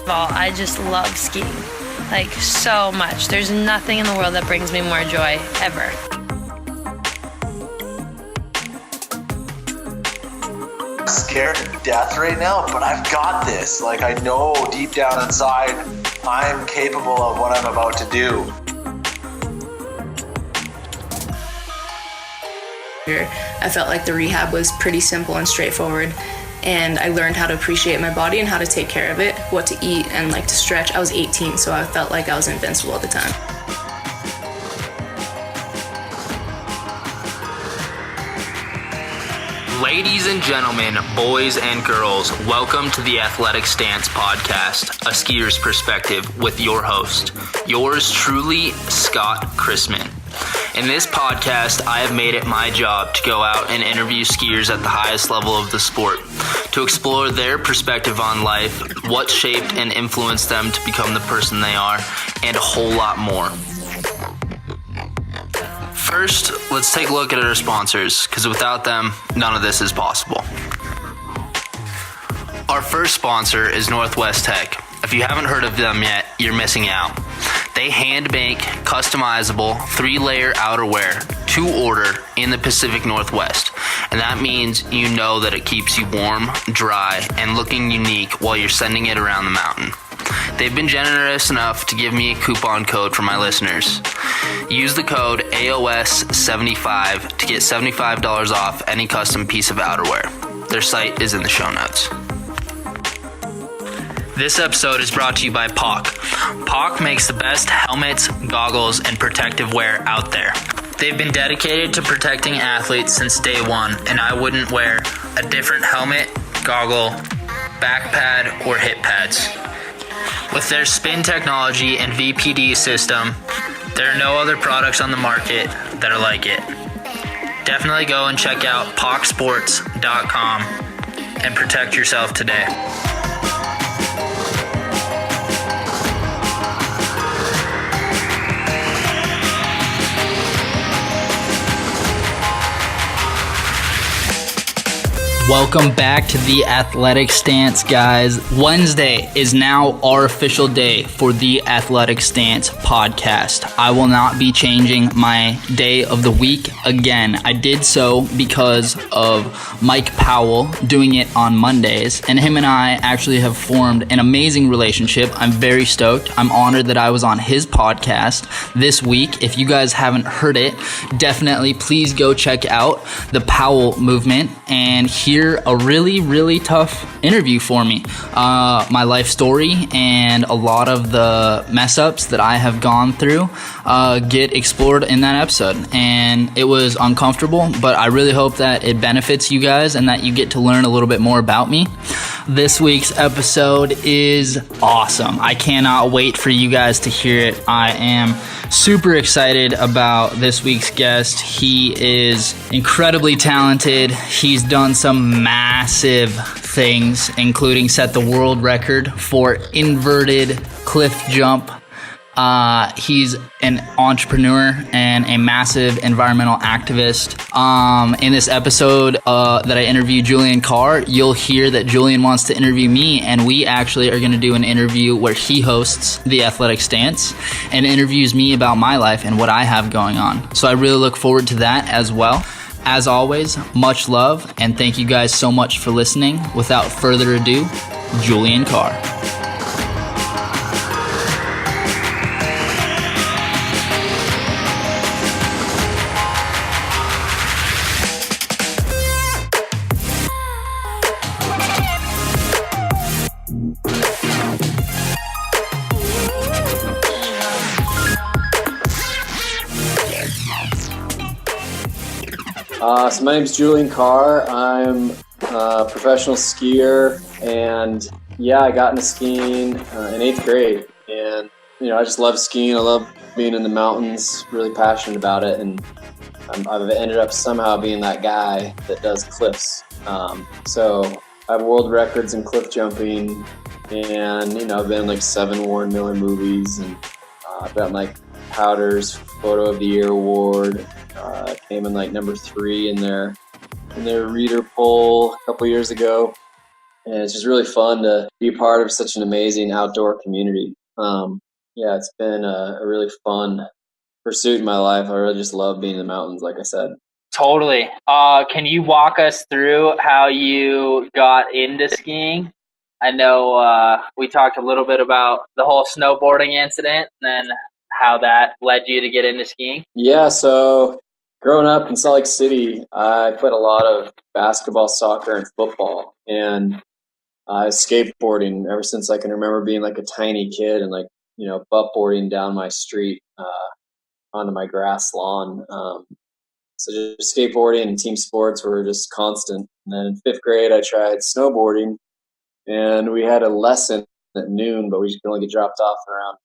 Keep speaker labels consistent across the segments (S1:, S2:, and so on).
S1: all, I just love skiing, like so much. There's nothing in the world that brings me more joy ever.
S2: Scared to death right now, but I've got this. Like, I know deep down inside I'm capable of what I'm about to do.
S3: I felt like the rehab was pretty simple and straightforward, and I learned how to appreciate my body and how to take care of it, what to eat, and like to stretch. I was 18, so I felt like I was invincible at the time.
S4: Ladies and gentlemen, boys and girls, welcome to the Athletic Stance Podcast, a skier's perspective with your host, yours truly, Scott Chrisman. In this podcast, I have made it my job to go out and interview skiers at the highest level of the sport, to explore their perspective on life, what shaped and influenced them to become the person they are, and a whole lot more. First, let's take a look at our sponsors, because without them, none of this is possible. Our first sponsor is Northwest Tech. If you haven't heard of them yet, you're missing out. They hand make customizable 3-layer outerwear to order in the Pacific Northwest. And that means you know that it keeps you warm, dry, and looking unique while you're sending it around the mountain. They've been generous enough to give me a coupon code for my listeners. Use the code AOS75 to get $75 off any custom piece of outerwear. Their site is in the show notes. This episode is brought to you by POC. POC makes the best helmets, goggles, and protective wear out there. They've been dedicated to protecting athletes since day one, and I wouldn't wear a different helmet, goggle, back pad, or hip pads. With their spin technology and VPD system, there are no other products on the market that are like it. Definitely go and check out POCsports.com and protect yourself today. Welcome back to the Athletic Stance, guys. Wednesday is now our official day for the Athletic Stance podcast. I will not be changing my day of the week again. I did so because of Mike Powell doing it on Mondays, and him and I actually have formed an amazing relationship. I'm very stoked. I'm honored that I was on his podcast this week. If you guys haven't heard it, definitely please go check out the Powell Movement and hear a really tough interview for me. My life story and a lot of the mess ups that I have gone through get explored in that episode, and it was uncomfortable, but I really hope that it benefits you guys and that you get to learn a little bit more about me. This week's episode is awesome. I cannot wait for you guys to hear it. I am super excited about this week's guest. He is incredibly talented. He's done some massive things, including set the world record for inverted cliff jump. He's an entrepreneur and a massive environmental activist. In this episode that I interviewed Julian Carr, you'll hear that Julian wants to interview me, and we actually are going to do an interview where he hosts the Athletic Stance and interviews me about my life and what I have going on. So I really look forward to that as well. As always, much love, and thank you guys so much for listening. Without further ado, Julian Carr.
S5: So my name's Julian Carr. I'm a professional skier, and I got into skiing in 8th grade, and I just love skiing. I love being in the mountains, really passionate about it, and I've ended up somehow being that guy that does cliffs. So I have world records in cliff jumping, and I've been in like 7 Warren Miller movies, and I've gotten like Powder's Photo of the Year award. Came in like number 3 in their reader poll a couple years ago, and it's just really fun to be part of such an amazing outdoor community. Yeah, it's been a really fun pursuit in my life. I really just love being in the mountains, like I said.
S4: Totally. Can you walk us through how you got into skiing? I know we talked a little bit about the whole snowboarding incident and then how that led you to get into skiing.
S5: Yeah, so growing up in Salt Lake City, I played a lot of basketball, soccer, and football. And skateboarding ever since I can remember being like a tiny kid and like, buttboarding down my street onto my grass lawn. So just skateboarding and team sports were just constant. And then in 5th grade, I tried snowboarding, and we had a lesson at noon, but we could only get dropped off around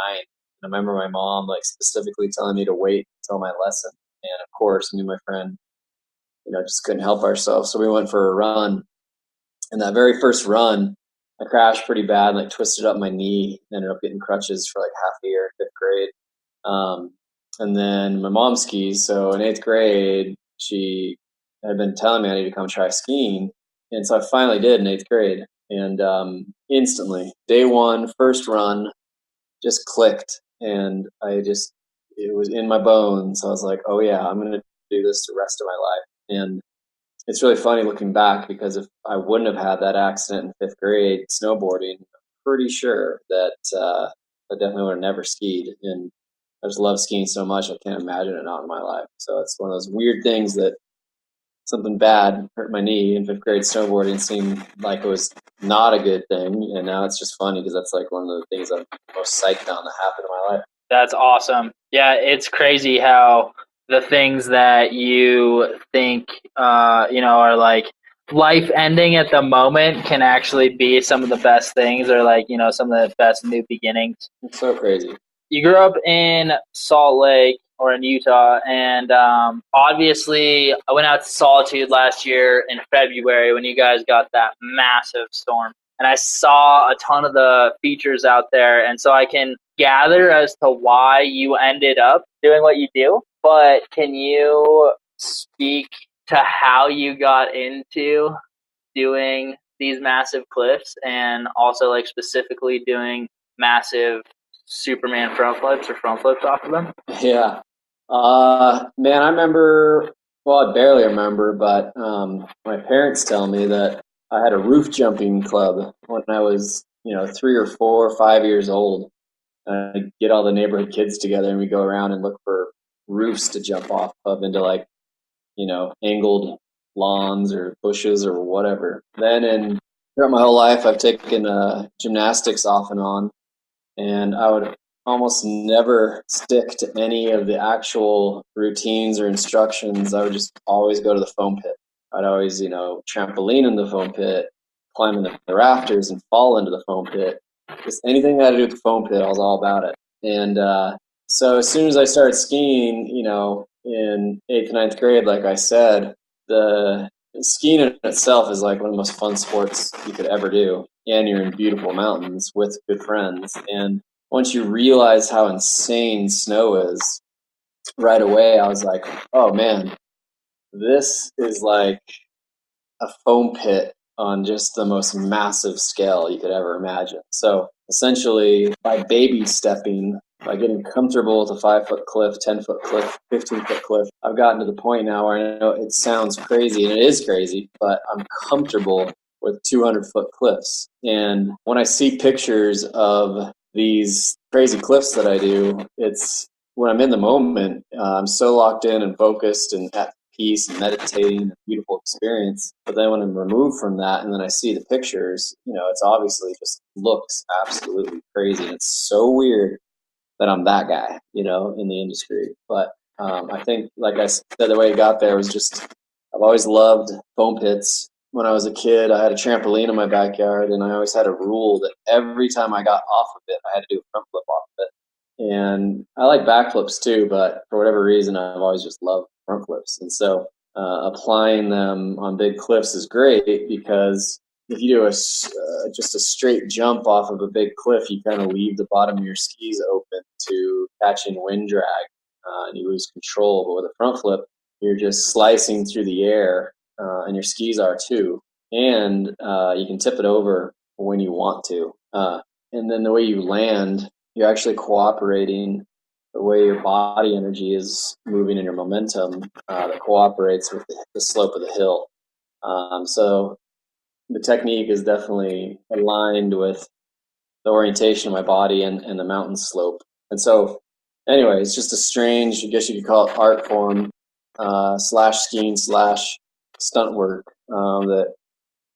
S5: 9. And I remember my mom like specifically telling me to wait until my lesson. And of course, me and my friend, just couldn't help ourselves. So we went for a run. And that very first run, I crashed pretty bad, like twisted up my knee, ended up getting crutches for like half a year in 5th grade. And then my mom skis. So in 8th grade, she had been telling me I need to come try skiing. And so I finally did in 8th grade. And instantly, day one, first run, just clicked. And it was in my bones. I was like, oh yeah, I'm going to do this the rest of my life. And it's really funny looking back, because if I wouldn't have had that accident in 5th grade snowboarding, I'm pretty sure that I definitely would have never skied. And I just love skiing so much, I can't imagine it not in my life. So it's one of those weird things that something bad hurt my knee in 5th grade snowboarding seemed like it was not a good thing. And now it's just funny because that's like one of the things I'm most psyched on that happened in my life.
S4: That's awesome. Yeah, it's crazy how the things that you think, are like life ending at the moment can actually be some of the best things, or like, some of the best new beginnings.
S5: It's so crazy.
S4: You grew up in Salt Lake or in Utah, and obviously I went out to Solitude last year in February when you guys got that massive storm. And I saw a ton of the features out there, and so I can gather as to why you ended up doing what you do. But can you speak to how you got into doing these massive cliffs, and also like specifically doing massive Superman front flips or front flips off of them?
S5: Yeah. Man, I remember, well, I barely remember, but my parents tell me that I had a roof jumping club when I was, 3 or 4 or 5 years old. I'd get all the neighborhood kids together and we go around and look for roofs to jump off of into like, angled lawns or bushes or whatever. Then throughout my whole life, I've taken gymnastics off and on, and I would almost never stick to any of the actual routines or instructions. I would just always go to the foam pit. I'd always, trampoline in the foam pit, climb in the rafters and fall into the foam pit. Just anything that had to do with the foam pit, I was all about it. And so as soon as I started skiing, in 8th and 9th grade, like I said, the skiing in itself is like one of the most fun sports you could ever do. And you're in beautiful mountains with good friends. And once you realize how insane snow is, right away I was like, oh man, this is like a foam pit on just the most massive scale you could ever imagine. So essentially, by baby stepping, by getting comfortable with a 5-foot cliff, 10-foot cliff, 15-foot cliff, I've gotten to the point now where I know it sounds crazy, and it is crazy, but I'm comfortable with 200-foot cliffs. And when I see pictures of these crazy cliffs that I do, it's when I'm in the moment, I'm so locked in and focused and at peace and meditating, a beautiful experience. But then when I'm removed from that and then I see the pictures, it's obviously just looks absolutely crazy. And it's so weird that I'm that guy, in the industry. But I think, like I said, the way it got there was just, I've always loved foam pits. When I was a kid, I had a trampoline in my backyard, and I always had a rule that every time I got off of it, I had to do a front flip off of it. And I like backflips too, but for whatever reason, I've always just loved front flips. And so applying them on big cliffs is great, because if you do just a straight jump off of a big cliff, you kind of leave the bottom of your skis open to catching wind drag, and you lose control. But with a front flip, you're just slicing through the air, and your skis are too. and you can tip it over when you want to. And then the way you land, you're actually cooperating. The way your body energy is moving and your momentum that cooperates with the slope of the hill. So the technique is definitely aligned with the orientation of my body and the mountain slope. And so, anyway, it's just a strange, I guess you could call it art form slash skiing slash stunt work that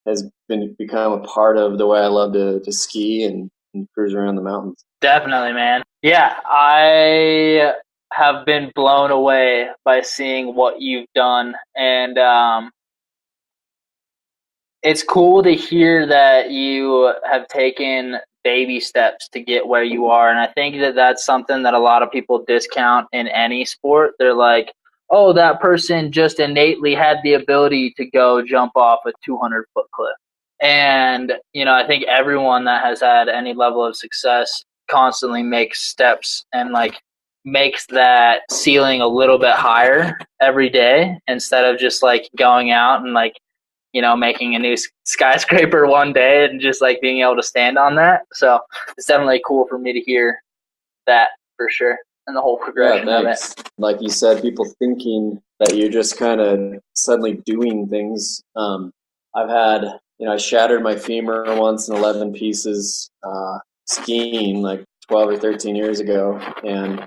S5: has become a part of the way I love to ski and cruise around the mountains.
S4: Definitely, man. Yeah, I have been blown away by seeing what you've done, and it's cool to hear that you have taken baby steps to get where you are. And I think that that's something that a lot of people discount in any sport. They're like, oh, that person just innately had the ability to go jump off a 200-foot cliff. And, I think everyone that has had any level of success constantly makes steps and makes that ceiling a little bit higher every day instead of just going out and making a new skyscraper one day and just being able to stand on that. So it's definitely cool for me to hear that for sure. And the whole progression of it.
S5: Like you said, people thinking that you're just kind of suddenly doing things. I've had, I shattered my femur once in 11 pieces skiing 12 or 13 years ago. And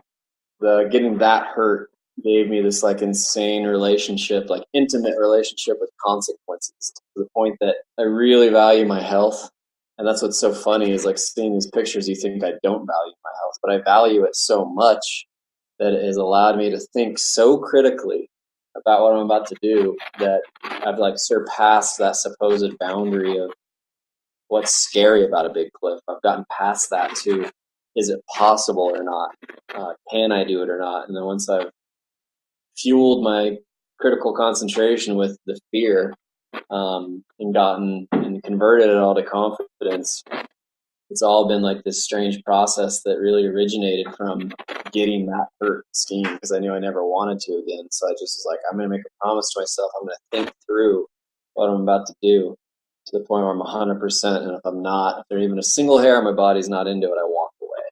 S5: getting that hurt gave me this insane relationship, intimate relationship with consequences, to the point that I really value my health. And that's what's so funny is seeing these pictures, you think I don't value my health, but I value it so much that it has allowed me to think so critically about what I'm about to do that I've surpassed that supposed boundary of what's scary about a big cliff. I've gotten past that to, is it possible or not? Can I do it or not? And then once I've fueled my critical concentration with the fear and converted it all to confidence, it's all been this strange process that really originated from getting that hurt skiing, because I knew I never wanted to again. So I just was I'm going to make a promise to myself. I'm going to think through what I'm about to do to the point where I'm 100%. And if I'm not, if there's even a single hair on my body's not into it, I walk away.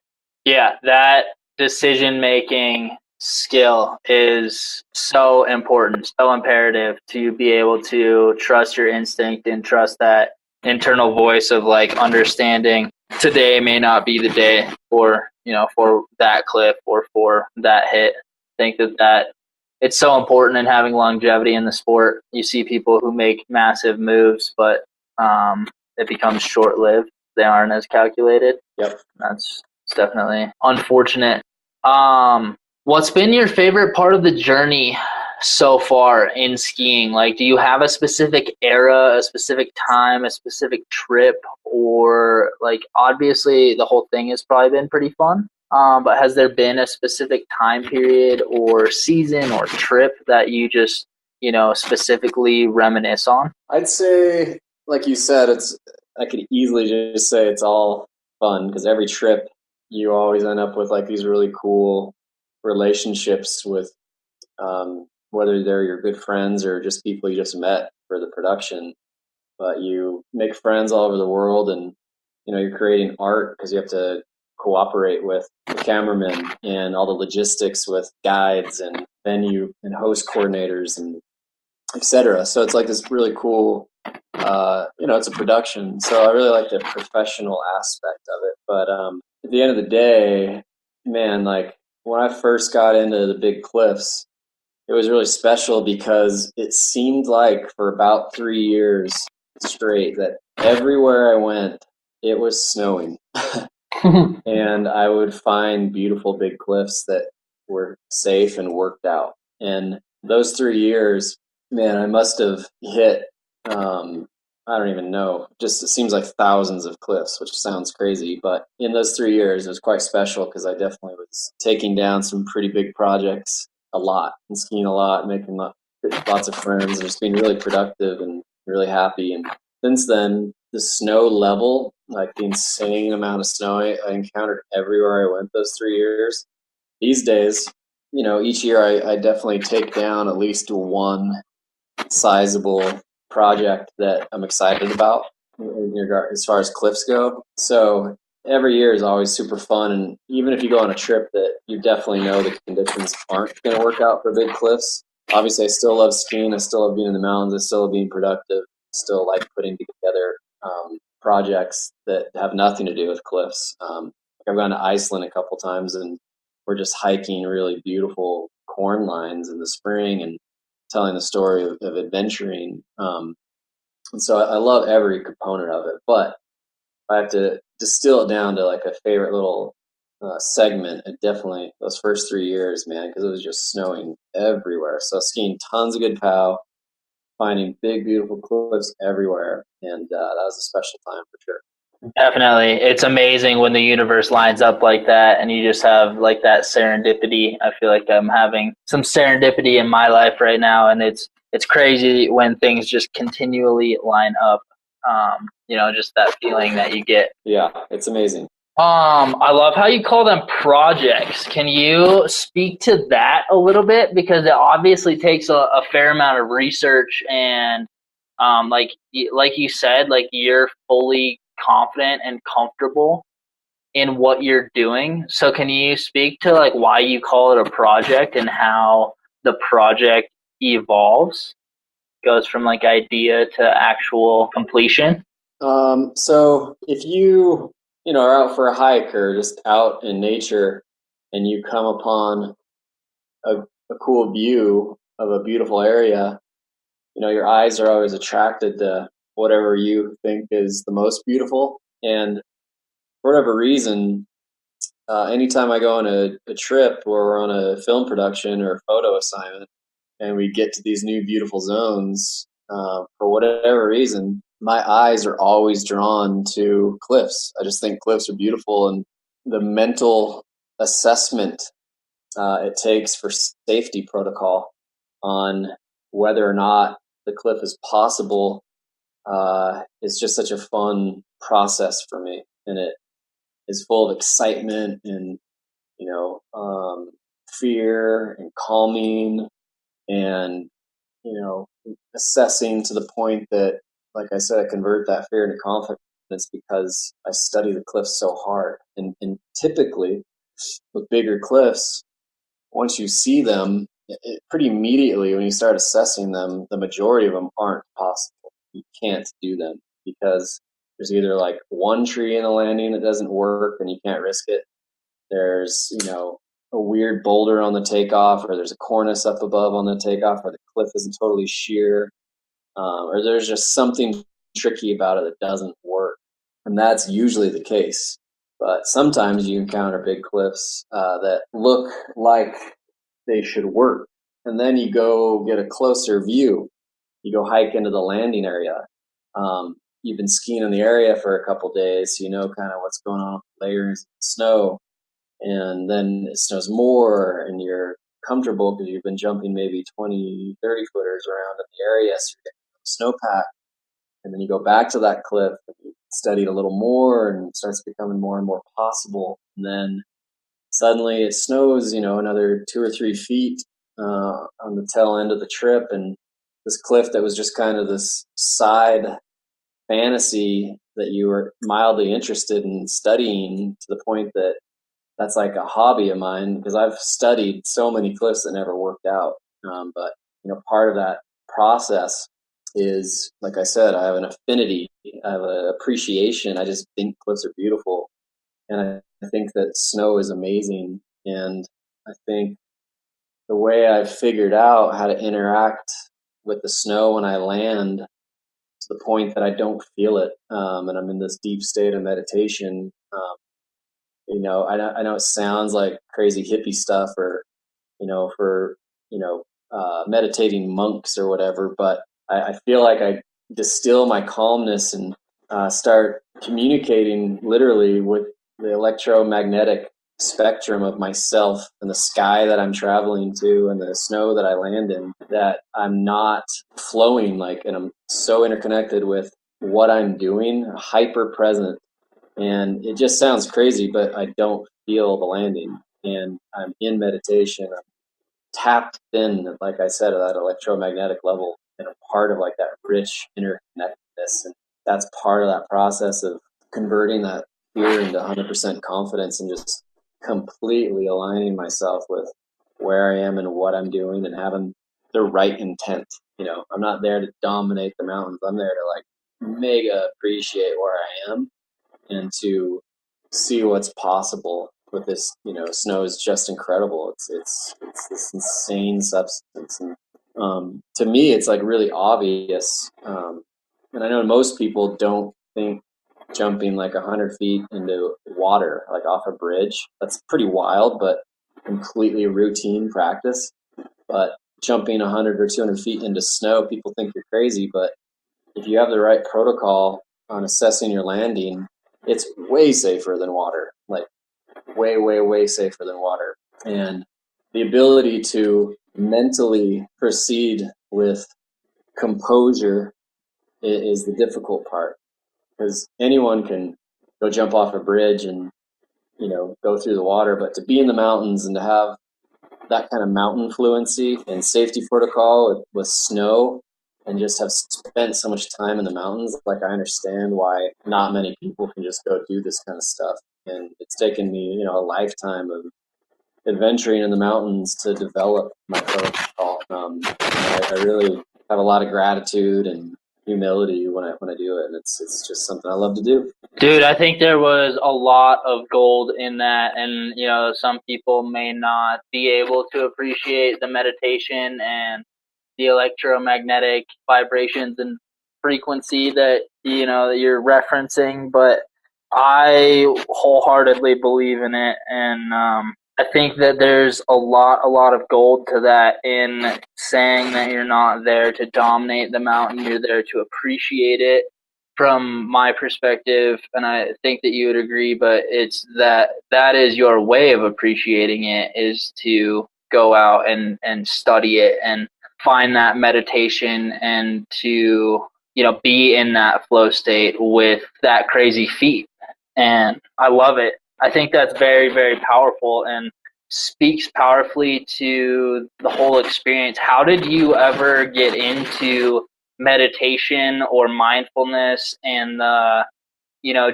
S4: Yeah, that decision-making skill is so important, so imperative to be able to trust your instinct and trust that internal voice of understanding today may not be the day for that cliff or for that hit. I think that it's so important in having longevity in the sport. You see people who make massive moves, but it becomes short-lived. They aren't as calculated.
S5: Yep.
S4: It's definitely unfortunate. What's been your favorite part of the journey so far in skiing? Do you have a specific era, a specific time, a specific trip, or obviously the whole thing has probably been pretty fun. But has there been a specific time period or season or trip that you just, specifically reminisce on?
S5: I'd say, like you said, I could easily just say it's all fun, because every trip you always end up with these really cool relationships with whether they're your good friends or just people you just met for the production. But you make friends all over the world, and you're creating art because you have to cooperate with the cameramen and all the logistics with guides and venue and host coordinators and etc. So it's this really cool it's a production, so I really like the professional aspect of it. But at the end of the day, man, when I first got into the big cliffs, it was really special because it seemed for about 3 years straight that everywhere I went, it was snowing. And I would find beautiful big cliffs that were safe and worked out. And those 3 years, man, I must have hit, I don't even know, just it seems like thousands of cliffs, which sounds crazy. But in those 3 years, it was quite special because I definitely was taking down some pretty big projects a lot and skiing a lot, making lots of friends, and just being really productive and really happy. And since then, the snow level, the insane amount of snow I encountered everywhere I went those 3 years. These days, each year I definitely take down at least one sizable project that I'm excited about as far as cliffs go. So every year is always super fun. And even if you go on a trip that you definitely know the conditions aren't going to work out for big cliffs, obviously I still love skiing. I still love being in the mountains. I still love being productive. Still like putting together projects that have nothing to do with cliffs. I've gone to Iceland a couple times, and we're just hiking really beautiful corn lines in the spring and telling the story of adventuring. And so I love every component of it. But if I have to distill it down to like a favorite little segment, it definitely those first 3 years, man, because it was just snowing everywhere. So skiing tons of good POW, finding big, beautiful cliffs everywhere. And that was a special time for sure.
S4: Definitely. It's amazing when the universe lines up like that and you just have like that serendipity. I feel like I'm having some serendipity in my life right now, and it's crazy when things just continually line up. Just that feeling that you get.
S5: Yeah, it's amazing.
S4: I love how you call them projects. Can you speak to that a little bit? Because it obviously takes a fair amount of research and like you said, like you're fully confident and comfortable in what you're doing. So can you speak to like why you call it a project and how the project evolves, goes from like idea to actual completion?
S5: So if you are out for a hike or just out in nature and you come upon a cool view of a beautiful area, your eyes are always attracted to whatever you think is the most beautiful. And for whatever reason, anytime I go on a trip or we're on a film production or a photo assignment and we get to these new beautiful zones, for whatever reason, my eyes are always drawn to cliffs. I just think cliffs are beautiful, and the mental assessment it takes for safety protocol on whether or not the cliff is possible is just such a fun process for me, and it is full of excitement and fear and calming and assessing to the point that, like I said, I convert that fear into confidence because I study the cliffs so hard. And typically with bigger cliffs, once you see them, pretty immediately when you start assessing them, the majority of them aren't possible. You can't do them because there's either like one tree in the landing that doesn't work and you can't risk it. There's, a weird boulder on the takeoff, or there's a cornice up above on the takeoff, or the cliff isn't totally sheer, or there's just something tricky about it that doesn't work. And that's usually the case. But sometimes you encounter big cliffs that look like they should work. And then you go get a closer view. You go hike into the landing area. You've been skiing in the area for a couple days, so you know kind of what's going on with layers of snow. And then it snows more and you're comfortable because you've been jumping maybe 20, 30 footers around in the area, so you're getting snowpack. And then you go back to that cliff and you study it a little more and it starts becoming more and more possible. And then suddenly it snows, another 2 or 3 feet on the tail end of the trip. And this cliff that was just kind of this side fantasy that you were mildly interested in studying to the point that that's like a hobby of mine because I've studied so many cliffs that never worked out. But part of that process is, like I said, I have an affinity, I have an appreciation. I just think cliffs are beautiful, and I think that snow is amazing. And I think the way I've figured out how to interact with the snow when I land to the point that I don't feel it, and I'm in this deep state of meditation. I know it sounds like crazy hippie stuff or, for, meditating monks or whatever, but I feel like I distill my calmness and start communicating literally with the electromagnetic spectrum of myself and the sky that I'm traveling to and the snow that I land in, that I'm not flowing and I'm so interconnected with what I'm doing, hyper present. And it just sounds crazy, but I don't feel the landing. And I'm in meditation. I'm tapped in, like I said, at that electromagnetic level. And I'm part of like that rich interconnectedness. And that's part of that process of converting that fear into 100% confidence and just completely aligning myself with where I am and what I'm doing and having the right intent. I'm not there to dominate the mountains. I'm there to like mega appreciate where I am and to see what's possible with this. Snow is just incredible. It's this insane substance. And to me, it's like really obvious. And I know most people don't think jumping like 100 feet into water, like off a bridge, that's pretty wild, but completely routine practice. But jumping 100 or 200 feet into snow, people think you're crazy. But if you have the right protocol on assessing your landing, it's way safer than water, like way, way, way safer than water. And the ability to mentally proceed with composure is the difficult part, because anyone can go jump off a bridge and go through the water, but to be in the mountains and to have that kind of mountain fluency and safety protocol with snow and just have spent so much time in the mountains, like I understand why not many people can just go do this kind of stuff. And it's taken me a lifetime of adventuring in the mountains to develop my protocol. I really have a lot of gratitude and humility when I do it, and it's just something I love to do.
S4: Dude, I think there was a lot of gold in that, and some people may not be able to appreciate the meditation and the electromagnetic vibrations and frequency that that you're referencing, but I wholeheartedly believe in it, and I think that there's a lot of gold to that in saying that you're not there to dominate the mountain, you're there to appreciate it. From my perspective, and I think that you would agree, but it's that is your way of appreciating it, is to go out and study it and find that meditation and to be in that flow state with that crazy feat. And I love it. I think that's very, very powerful and speaks powerfully to the whole experience. How did you ever get into meditation or mindfulness and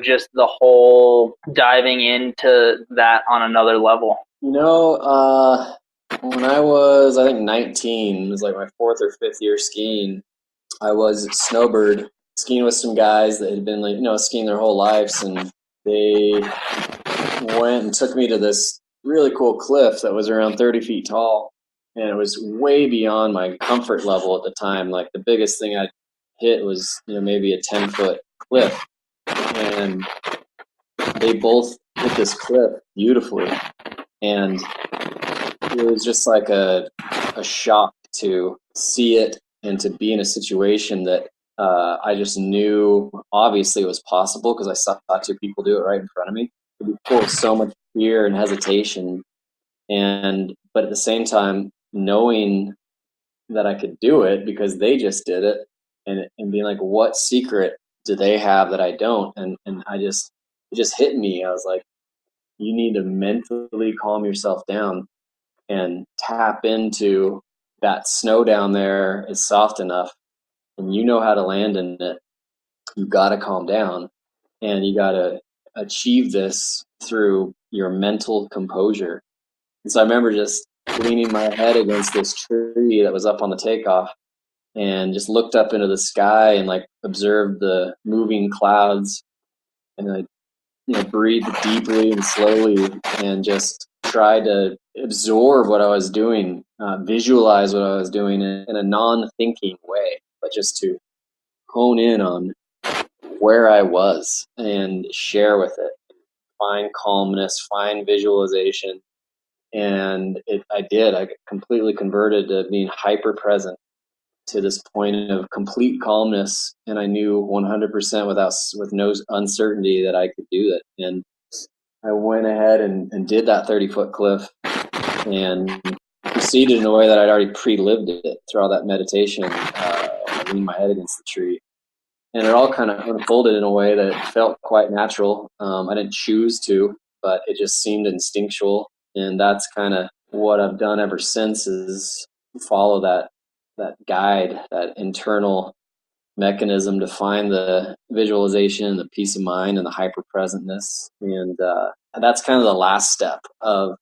S4: just the whole diving into that on another level?
S5: When I was, I think 19, it was like my 4th or 5th year skiing, I was snowbird skiing with some guys that had been skiing their whole lives, and they went and took me to this really cool cliff that was around 30 feet tall, and it was way beyond my comfort level at the time. Like the biggest thing I hit was maybe a 10-foot cliff, and they both hit this cliff beautifully, and it was just like a shock to see it and to be in a situation that I just knew obviously it was possible because I saw 2 people do it right in front of me. It was full of so much fear and hesitation, but at the same time knowing that I could do it because they just did it, and being like, what secret do they have that I don't? And it just hit me. I was like, you need to mentally calm yourself down and tap into that snow down there is soft enough, and you know how to land in it. You got to calm down, and you got to achieve this through your mental composure. And so I remember just leaning my head against this tree that was up on the takeoff and just looked up into the sky and like observed the moving clouds, and I breathed deeply and slowly and just tried to absorb what I was doing, visualize what I was doing in a non-thinking way, but just to hone in on where I was and share with it, find calmness, find visualization. And I completely converted to being hyper present to this point of complete calmness. And I knew 100% with no uncertainty that I could do it. And I went ahead and did that 30-foot cliff and proceeded in a way that I'd already pre-lived it through all that meditation, leaning my head against the tree. And it all kind of unfolded in a way that felt quite natural. I didn't choose to, but it just seemed instinctual. And that's kind of what I've done ever since, is follow that guide, that internal mechanism to find the visualization, the peace of mind, and the hyper presentness. And that's kind of the last step of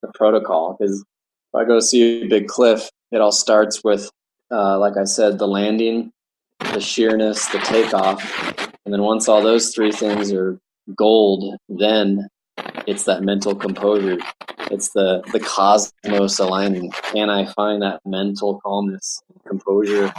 S5: the protocol. Because if I go see a big cliff, it all starts with, like I said, the landing, the sheerness, the takeoff. And then once all those three things are gold, then it's that mental composure. It's the cosmos aligning. Can I find that mental calmness and composure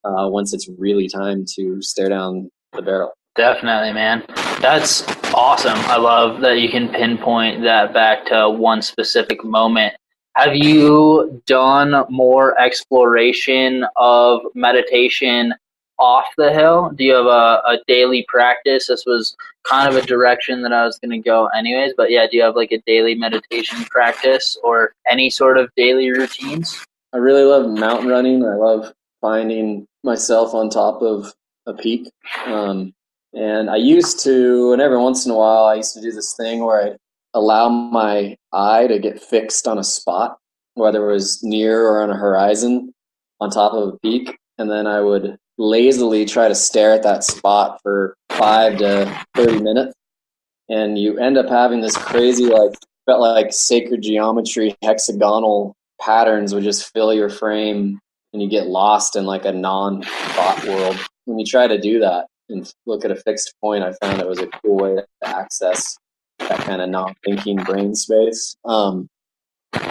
S5: once it's really time to stare down the barrel?
S4: Definitely, man. That's awesome. I love that you can pinpoint that back to one specific moment. Have you done more exploration of meditation off the hill? Do you have a daily practice? This was kind of a direction that I was going to go anyways, but yeah, do you have like a daily meditation practice or any sort of daily routines?
S5: I really love mountain running. I love finding myself on top of a peak. And I used to, and every once in a while, I used to do this thing where I allow my eye to get fixed on a spot, whether it was near or on a horizon on top of a peak. And then I would lazily try to stare at that spot for 5 to 30 minutes. And you end up having this crazy, felt like sacred geometry, hexagonal patterns would just fill your frame, and you get lost in like a non-thought world. When you try to do that and look at a fixed point, I found it was a cool way to access that kind of non-thinking brain space. I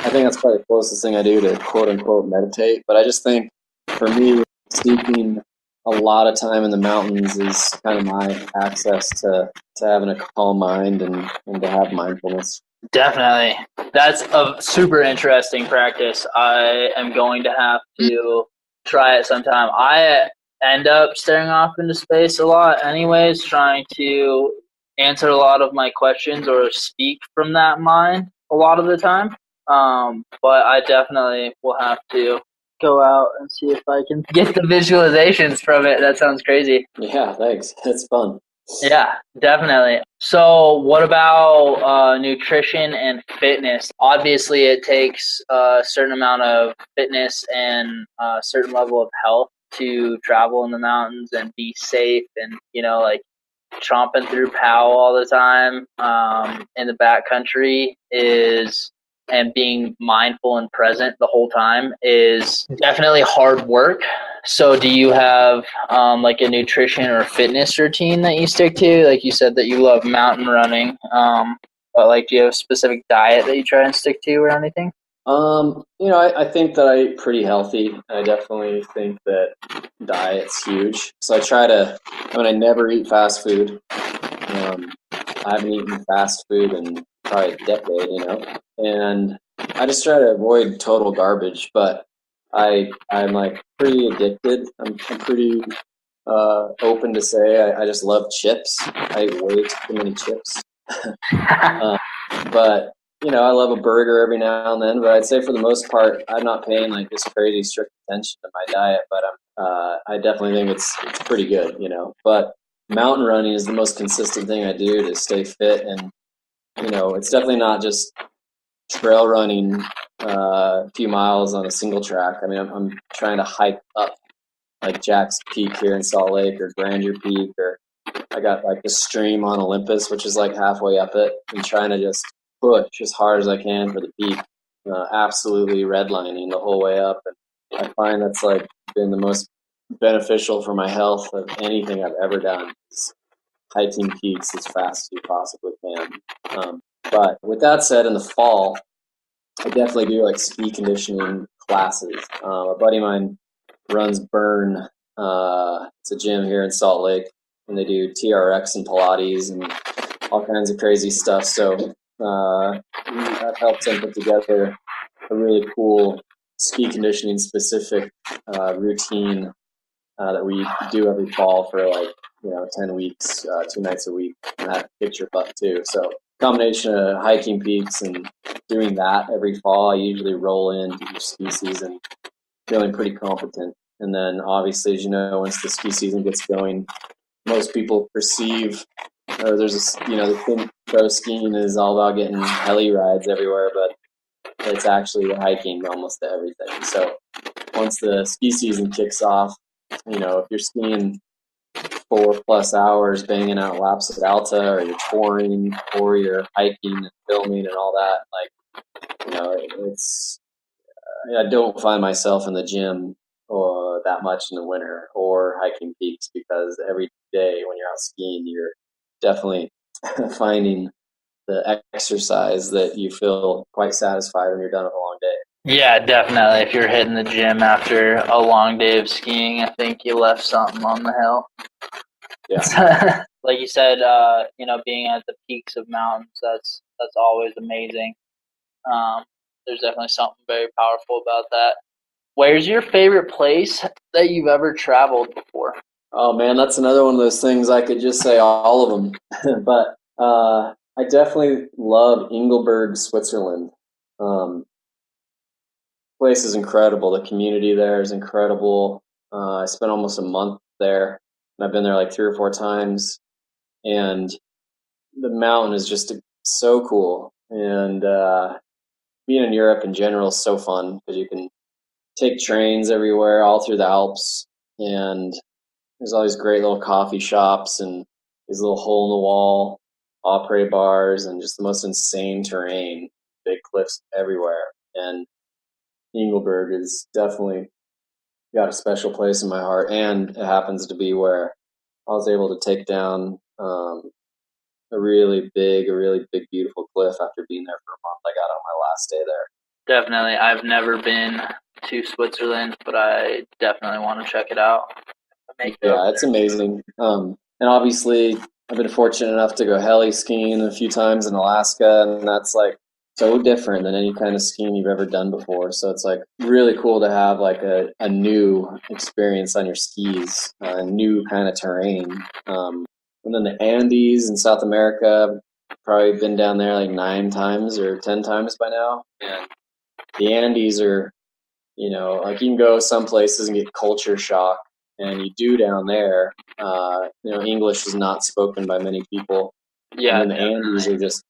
S5: think that's probably the closest thing I do to quote-unquote meditate. But I just think, for me, seeking a lot of time in the mountains is kind of my access to having a calm mind and to have mindfulness.
S4: Definitely. That's a super interesting practice. I am going to have to try it sometime. I end up staring off into space a lot anyways, trying to answer a lot of my questions or speak from that mind a lot of the time. But I definitely will have to go out and see if I can get the visualizations from it. That sounds crazy.
S5: Yeah, thanks. It's fun.
S4: Yeah, definitely. So what about nutrition and fitness? Obviously, it takes a certain amount of fitness and a certain level of health to travel in the mountains and be safe and, like tromping through Powell all the time in the backcountry and being mindful and present the whole time is definitely hard work. So do you have like a nutrition or fitness routine that you stick to? Like you said that you love mountain running, but like do you have a specific diet that you try and stick to or anything?
S5: I think that I eat pretty healthy. I definitely think that diet's huge. So I never eat fast food. I haven't eaten fast food in probably a decade, and I just try to avoid total garbage, but I'm like pretty addicted. I'm pretty open to say I just love chips. I eat way too many chips. But I love a burger every now and then, but I'd say for the most part, I'm not paying like this crazy strict attention to my diet, but I definitely think it's pretty good, but mountain running is the most consistent thing I do to stay fit. And, it's definitely not just trail running a few miles on a single track. I mean, I'm trying to hike up like Jack's Peak here in Salt Lake or Grandeur Peak, or I got like the stream on Olympus, which is like halfway up it, and trying to just push as hard as I can for the peak, absolutely redlining the whole way up. And I find that's like been the most beneficial for my health of anything I've ever done, is hiking peaks as fast as you possibly can. But with that said, in the fall, I definitely do like ski conditioning classes. A buddy of mine runs Burn. It's a gym here in Salt Lake, and they do TRX and Pilates and all kinds of crazy stuff. So I've helped him put together a really cool ski conditioning specific routine that we do every fall for 10 weeks, 2 nights a week, and that kicks your butt too. So combination of hiking peaks and doing that every fall, I usually roll into each ski season feeling pretty competent. And then obviously, as you know, once the ski season gets going, most people perceive, or there's the thing, pro skiing is all about getting heli rides everywhere, but it's actually hiking almost to everything. So once the ski season kicks off, you know, if you're skiing 4+ hours banging out laps at Alta, or you're touring, or you're hiking and filming and all that, like, you know, I don't find myself in the gym that much in the winter or hiking peaks, because every day when you're out skiing, you're definitely finding the exercise that you feel quite satisfied when you're done with a long day.
S4: Yeah, definitely. If you're hitting the gym after a long day of skiing, I think you left something on the hill.
S5: Yeah.
S4: Like you said, you know, being at the peaks of mountains, that's always amazing. There's definitely something very powerful about that. Where's your favorite place that you've ever traveled before?
S5: Oh man, that's another one of those things I could just say all of them. But I definitely love Engelberg, Switzerland. Place is incredible. The community there is incredible. I spent almost a month there, and I've been there like 3 or 4 times. And the mountain is just so cool. And being in Europe in general is so fun, because you can take trains everywhere, all through the Alps, and there's all these great little coffee shops and these little hole-in-the-wall après bars, and just the most insane terrain, big cliffs everywhere. And Engelberg is definitely got a special place in my heart, and it happens to be where I was able to take down a really big, beautiful cliff after being there for a month. I got on my last day there.
S4: Definitely. I've never been to Switzerland, but I definitely want to check it out.
S5: Yeah, it's amazing. And obviously, I've been fortunate enough to go heli skiing a few times in Alaska, and that's like so different than any kind of skiing you've ever done before. So it's like really cool to have like a new experience on your skis, a new kind of terrain. And then the Andes in South America, probably been down there like 9 times or 10 times by now. And the Andes are, you know, like you can go some places and get culture shock, and you do down there. You know, English is not spoken by many people.
S4: Yeah,
S5: and then the Andes are just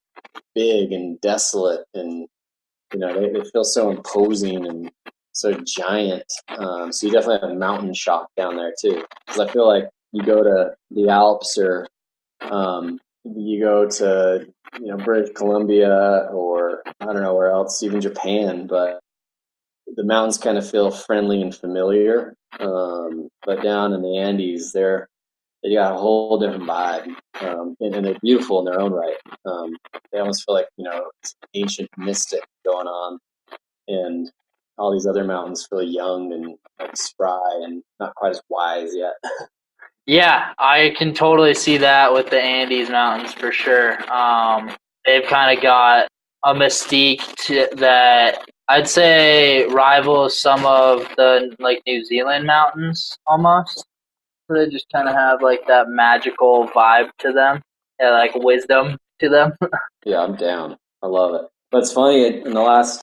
S5: big and desolate, and you know they feel so imposing and so giant. So you definitely have a mountain shock down there too, because I feel like you go to the Alps, or you go to, you know, British Columbia, or I don't know where else, even Japan, but the mountains kind of feel friendly and familiar. But down in the Andes, they got a whole different vibe, and they're beautiful in their own right. They almost feel like, you know, it's ancient mystic going on, and all these other mountains feel young and like spry and not quite as wise yet.
S4: Yeah, I can totally see that with the Andes Mountains for sure. They've kind of got a mystique that I'd say rivals some of the like New Zealand mountains almost. So they just kind of have like that magical vibe to them, and like wisdom to them.
S5: Yeah, I'm down. I love it. But it's funny, in the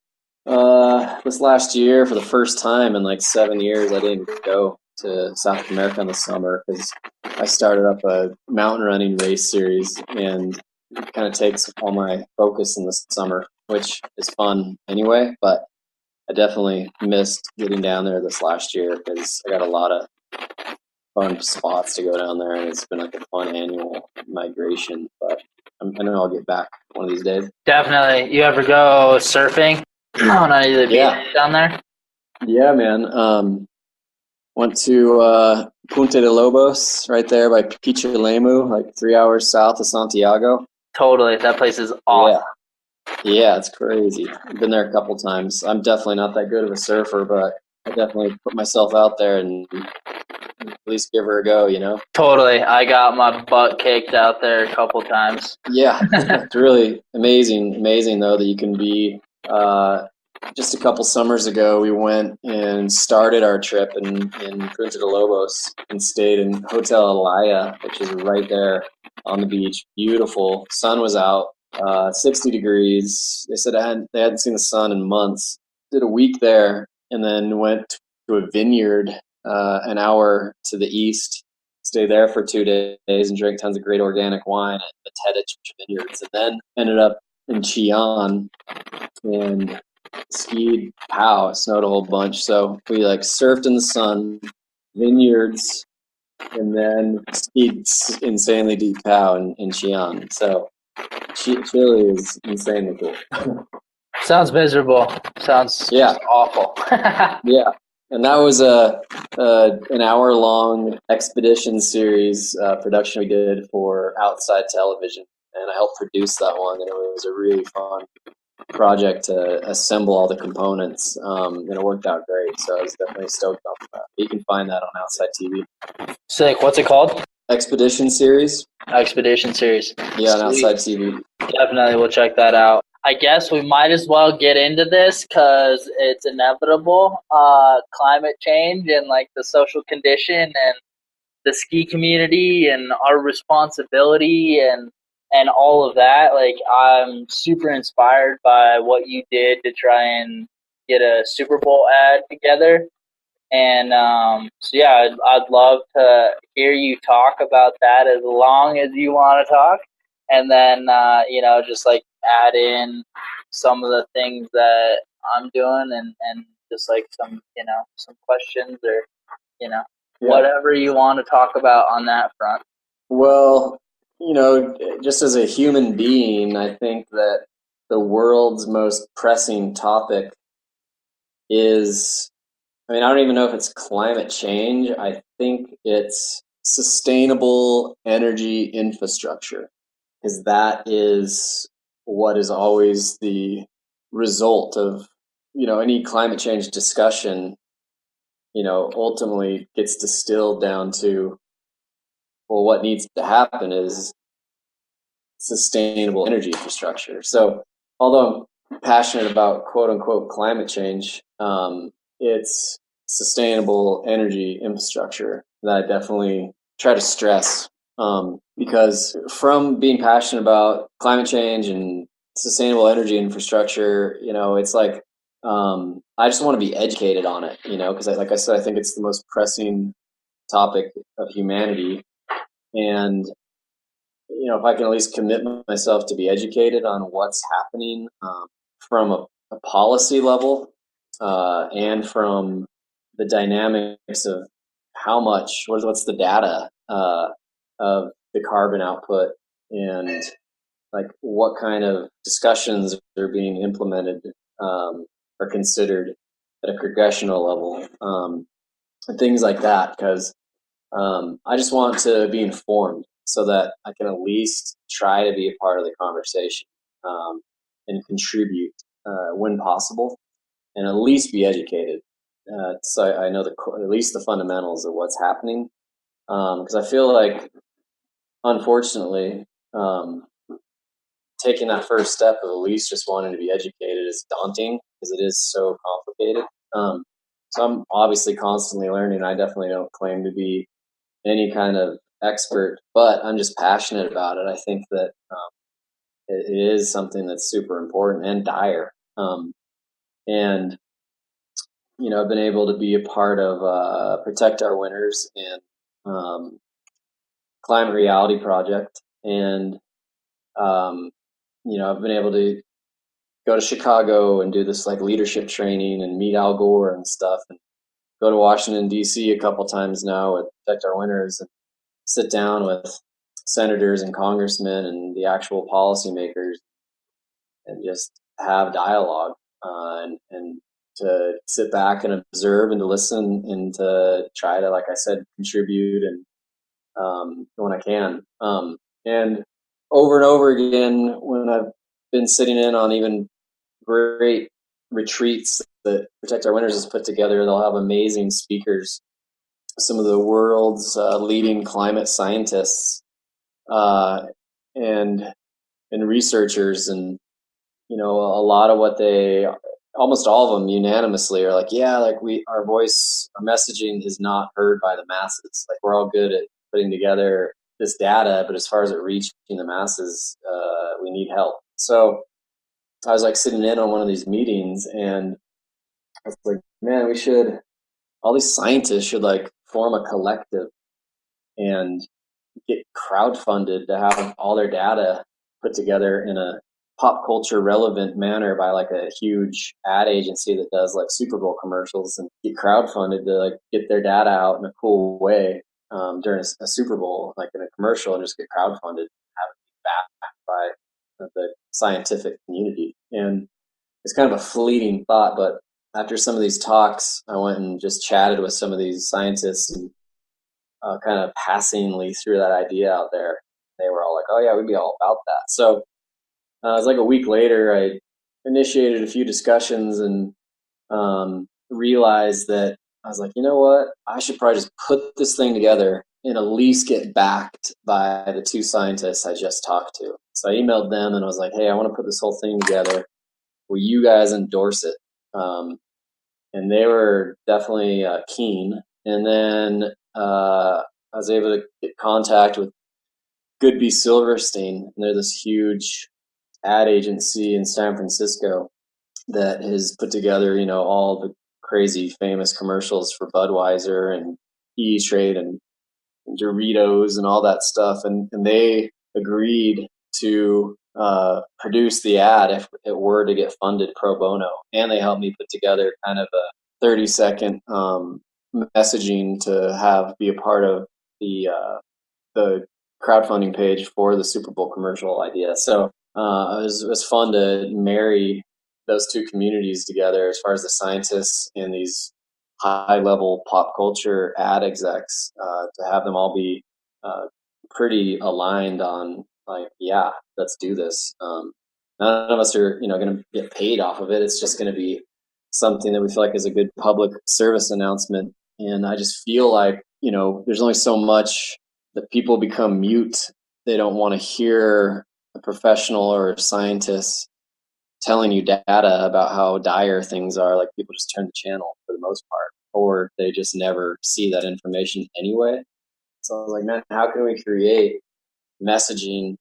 S5: this last year, for the first time in like 7 years, I didn't go to South America in the summer, because I started up a mountain running race series, and it kind of takes all my focus in the summer, which is fun anyway. But I definitely missed getting down there this last year, because I got a lot of fun spots to go down there, and it's been like a fun annual migration. But I know I'll get back one of these days.
S4: Definitely. You ever go surfing on any of the beaches down there?
S5: Yeah, man. Went to Punta de Lobos, right there by Pichilemu, like 3 hours south of Santiago.
S4: Totally. That place is awesome.
S5: Yeah, it's crazy. I've been there a couple times. I'm definitely not that good of a surfer, but I definitely put myself out there and at least give her a go, you know?
S4: Totally. I got my butt kicked out there a couple times.
S5: Yeah, it's really amazing though that you can be. Just a couple summers ago, we went and started our trip in Punta de Lobos and stayed in Hotel Alaya, which is right there on the beach. Beautiful. Sun was out, 60 degrees. They said they hadn't seen the sun in months. Did a week there, and then went to a vineyard an hour to the east. Stayed there for 2 days and drank tons of great organic wine at the Tedich Vineyards, and then ended up in Chian. And skied POW. It snowed a whole bunch. So we like surfed in the sun, vineyards, and then skied insanely deep POW in Xi'an. So Chile is insanely cool.
S4: Sounds miserable. Sounds
S5: Yeah.
S4: awful.
S5: Yeah. And that was an hour-long expedition series production we did for Outside Television. And I helped produce that one, and it was a really fun project to assemble all the components, and it worked out great. So I was definitely stoked on that. You can find that on Outside TV.
S4: Sick. What's it called?
S5: Expedition series.
S4: Expedition series.
S5: Yeah, on
S4: Sweet.
S5: Outside TV.
S4: Definitely, we'll check that out. I guess we might as well get into this because it's inevitable. Climate change and like the social condition and the ski community and our responsibility and all of that. Like, I'm super inspired by what you did to try and get a Super Bowl ad together. And so yeah, I'd love to hear you talk about that as long as you want to talk, and then just like add in some of the things that I'm doing, and just like some questions or
S5: Yeah.
S4: whatever you want to talk about on that front.
S5: Well, just as a human being, I think that the world's most pressing topic is, I don't even know if it's climate change. I think it's sustainable energy infrastructure, because that is what is always the result of, any climate change discussion, ultimately gets distilled down to, well, what needs to happen is sustainable energy infrastructure. So although I'm passionate about quote unquote climate change, it's sustainable energy infrastructure that I definitely try to stress, because from being passionate about climate change and sustainable energy infrastructure, it's like, I just want to be educated on it, because like I said, I think it's the most pressing topic of humanity. And if I can at least commit myself to be educated on what's happening, from a policy level, and from the dynamics of how much, what's the data of the carbon output, and like what kind of discussions are being implemented, or considered at a congressional level, and things like that, because I just want to be informed so that I can at least try to be a part of the conversation, and contribute when possible, and at least be educated, so I know at least the fundamentals of what's happening. Because I feel like, unfortunately, taking that first step of at least just wanting to be educated is daunting, because it is so complicated. So I'm obviously constantly learning. I definitely don't claim to be any kind of expert, but I'm just passionate about it. I think that it is something that's super important and dire. And I've been able to be a part of Protect Our Winters and Climate Reality Project, and I've been able to go to Chicago and do this like leadership training and meet Al Gore and stuff, and go to Washington D.C. a couple times now with Protect Our Winters, and sit down with senators and congressmen and the actual policymakers, and just have dialogue, and to sit back and observe and to listen and to try to, like I said, contribute and when I can. And over again, when I've been sitting in on even great retreats that Protect Our Winters has put together, they'll have amazing speakers, some of the world's leading climate scientists, and researchers, and a lot of what almost all of them unanimously are like, yeah, like our voice, our messaging is not heard by the masses. Like, we're all good at putting together this data, but as far as it reaching the masses, we need help. So I was like sitting in on one of these meetings, and I was like, man, all these scientists should like form a collective and get crowdfunded to have all their data put together in a pop culture relevant manner by like a huge ad agency that does like Super Bowl commercials and get crowdfunded to like get their data out in a cool way during a Super Bowl, like in a commercial, and just get crowdfunded, have it be backed by the scientific community. And it's kind of a fleeting thought, but after some of these talks, I went and just chatted with some of these scientists and kind of passingly threw that idea out there. They were all like, "Oh yeah, we'd be all about that." So it was like a week later, I initiated a few discussions and realized that I was like, you know what? I should probably just put this thing together and at least get backed by the two scientists I just talked to. So I emailed them and I was like, hey, I want to put this whole thing together. Will you guys endorse it? And they were definitely keen. And then I was able to get contact with Goodby Silverstein. And they're this huge ad agency in San Francisco that has put together, all the crazy famous commercials for Budweiser and E-Trade and Doritos and all that stuff. And they agreed to produce the ad if it were to get funded pro bono. And they helped me put together kind of a 30-second messaging to be a part of the crowdfunding page for the Super Bowl commercial idea. So it was fun to marry those two communities together as far as the scientists and these high-level pop culture ad execs, to have them all be pretty aligned on, like, yeah, let's do this. None of us are, going to get paid off of it. It's just going to be something that we feel like is a good public service announcement. And I just feel like, there's only so much that people become mute. They don't want to hear a professional or a scientist telling you data about how dire things are. Like, people just turn the channel for the most part, or they just never see that information anyway. So I was like, man, how can we create messaging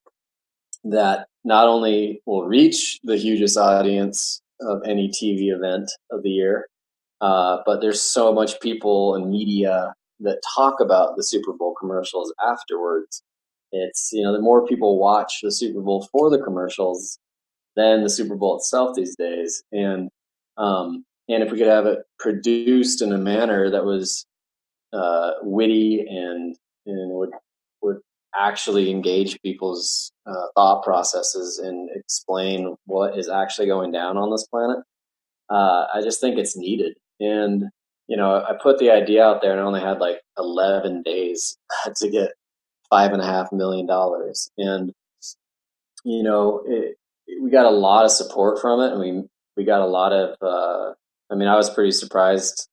S5: that not only will reach the hugest audience of any TV event of the year, but there's so much people and media that talk about the Super Bowl commercials afterwards. It's, the more people watch the Super Bowl for the commercials than the Super Bowl itself these days. And if we could have it produced in a manner that was witty and would actually engage people's thought processes and explain what is actually going down on this planet, I just think it's needed. And I put the idea out there and I only had like 11 days to get $5.5 million. And we got a lot of support from it, and we got a lot of I was pretty surprised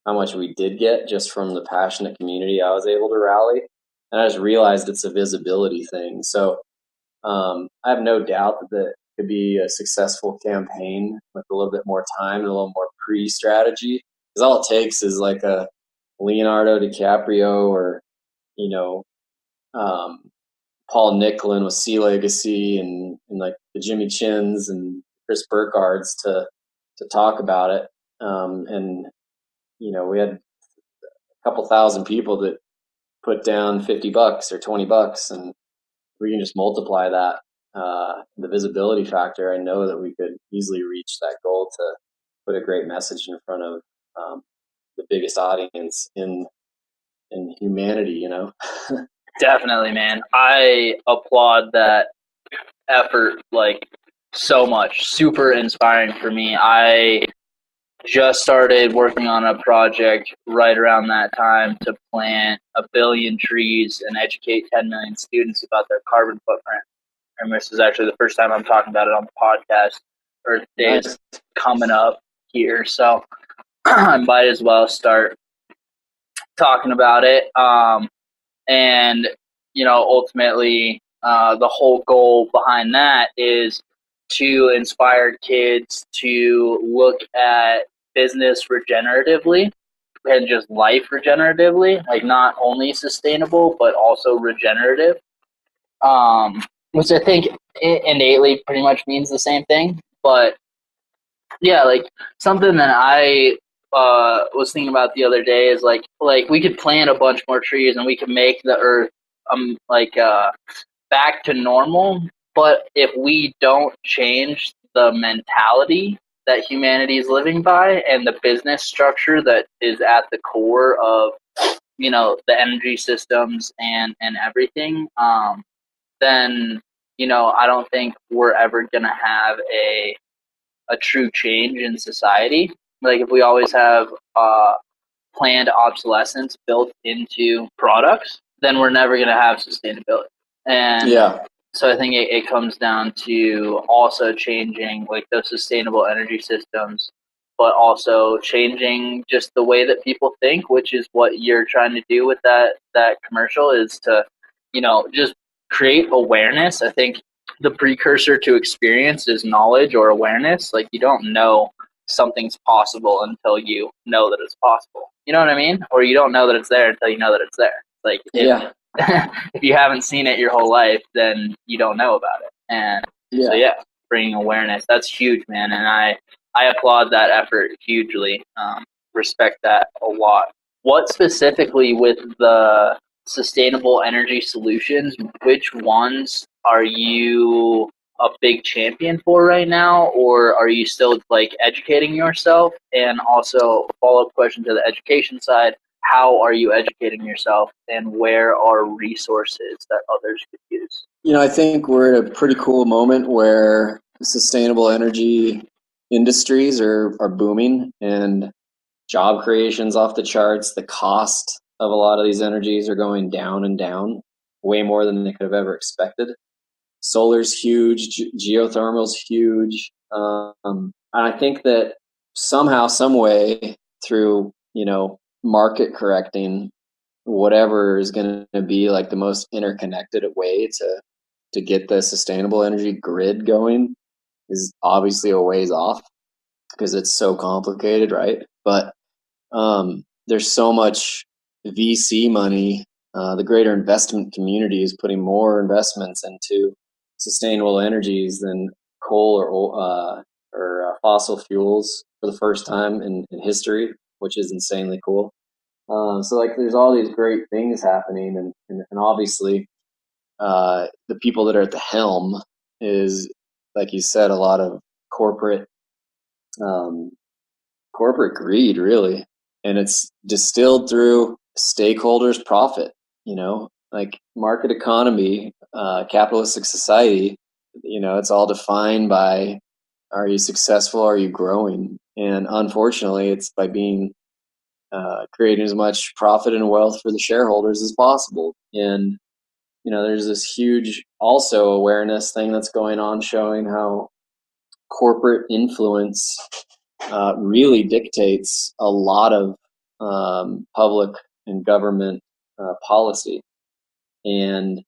S5: how much we did get just from the passionate community I was able to rally. And I just realized it's a visibility thing. So I have no doubt that it could be a successful campaign with a little bit more time and a little more pre-strategy. Because all it takes is like a Leonardo DiCaprio or, Paul Nicklin with Sea Legacy and like the Jimmy Chins and Chris Burkhards to talk about it. We had a couple thousand people that put down $50 or $20, and we can just multiply that, the visibility factor. I know that we could easily reach that goal to put a great message in front of the biggest audience in humanity,
S4: Definitely, man. I applaud that effort like so much. Super inspiring for me. I just started working on a project right around that time to plant 1 billion trees and educate 10 million students about their carbon footprint. And this is actually the first time I'm talking about it on the podcast. Earth Day is coming up here, so I might as well start talking about it. And, ultimately, the whole goal behind that is to inspire kids to look at business regeneratively and just life regeneratively, like not only sustainable, but also regenerative, which I think innately pretty much means the same thing. But yeah, like something that I was thinking about the other day is like we could plant a bunch more trees and we could make the earth back to normal But if we don't change the mentality that humanity is living by and the business structure that is at the core of, the energy systems and everything, then, I don't think we're ever going to have a true change in society. Like if we always have planned obsolescence built into products, then we're never going to have sustainability. And so I think it comes down to also changing like those sustainable energy systems, but also changing just the way that people think, which is what you're trying to do with that commercial, is to, just create awareness. I think the precursor to experience is knowledge or awareness. Like you don't know something's possible until you know that it's possible. You know what I mean? Or you don't know that it's there until you know that it's there. Like if you haven't seen it your whole life, then you don't know about it. And so bringing awareness, that's huge, man. And I applaud that effort hugely. Respect that a lot. What specifically with the sustainable energy solutions, which ones are you a big champion for right now, or are you still like educating yourself? And also follow-up question to the education side, how are you educating yourself and where are resources that others could use?
S5: I think we're at a pretty cool moment where sustainable energy industries are booming and job creation's off the charts. The cost of a lot of these energies are going down and down, way more than they could have ever expected. Solar's huge, geothermal's huge. And I think that somehow, some way, through, market correcting, whatever is going to be like the most interconnected way to get the sustainable energy grid going is obviously a ways off because it's so complicated, right? But there's so much VC money. The greater investment community is putting more investments into sustainable energies than coal or fossil fuels for the first time in history, which is insanely cool. So like there's all these great things happening, and obviously the people that are at the helm is, like you said, a lot of corporate greed, really, and it's distilled through stakeholders' profit. Like market economy, capitalistic society. It's all defined by, are you successful? Are you growing? And unfortunately, it's by being creating as much profit and wealth for the shareholders as possible. And there's this huge also awareness thing that's going on, showing how corporate influence really dictates a lot of public and government policy. And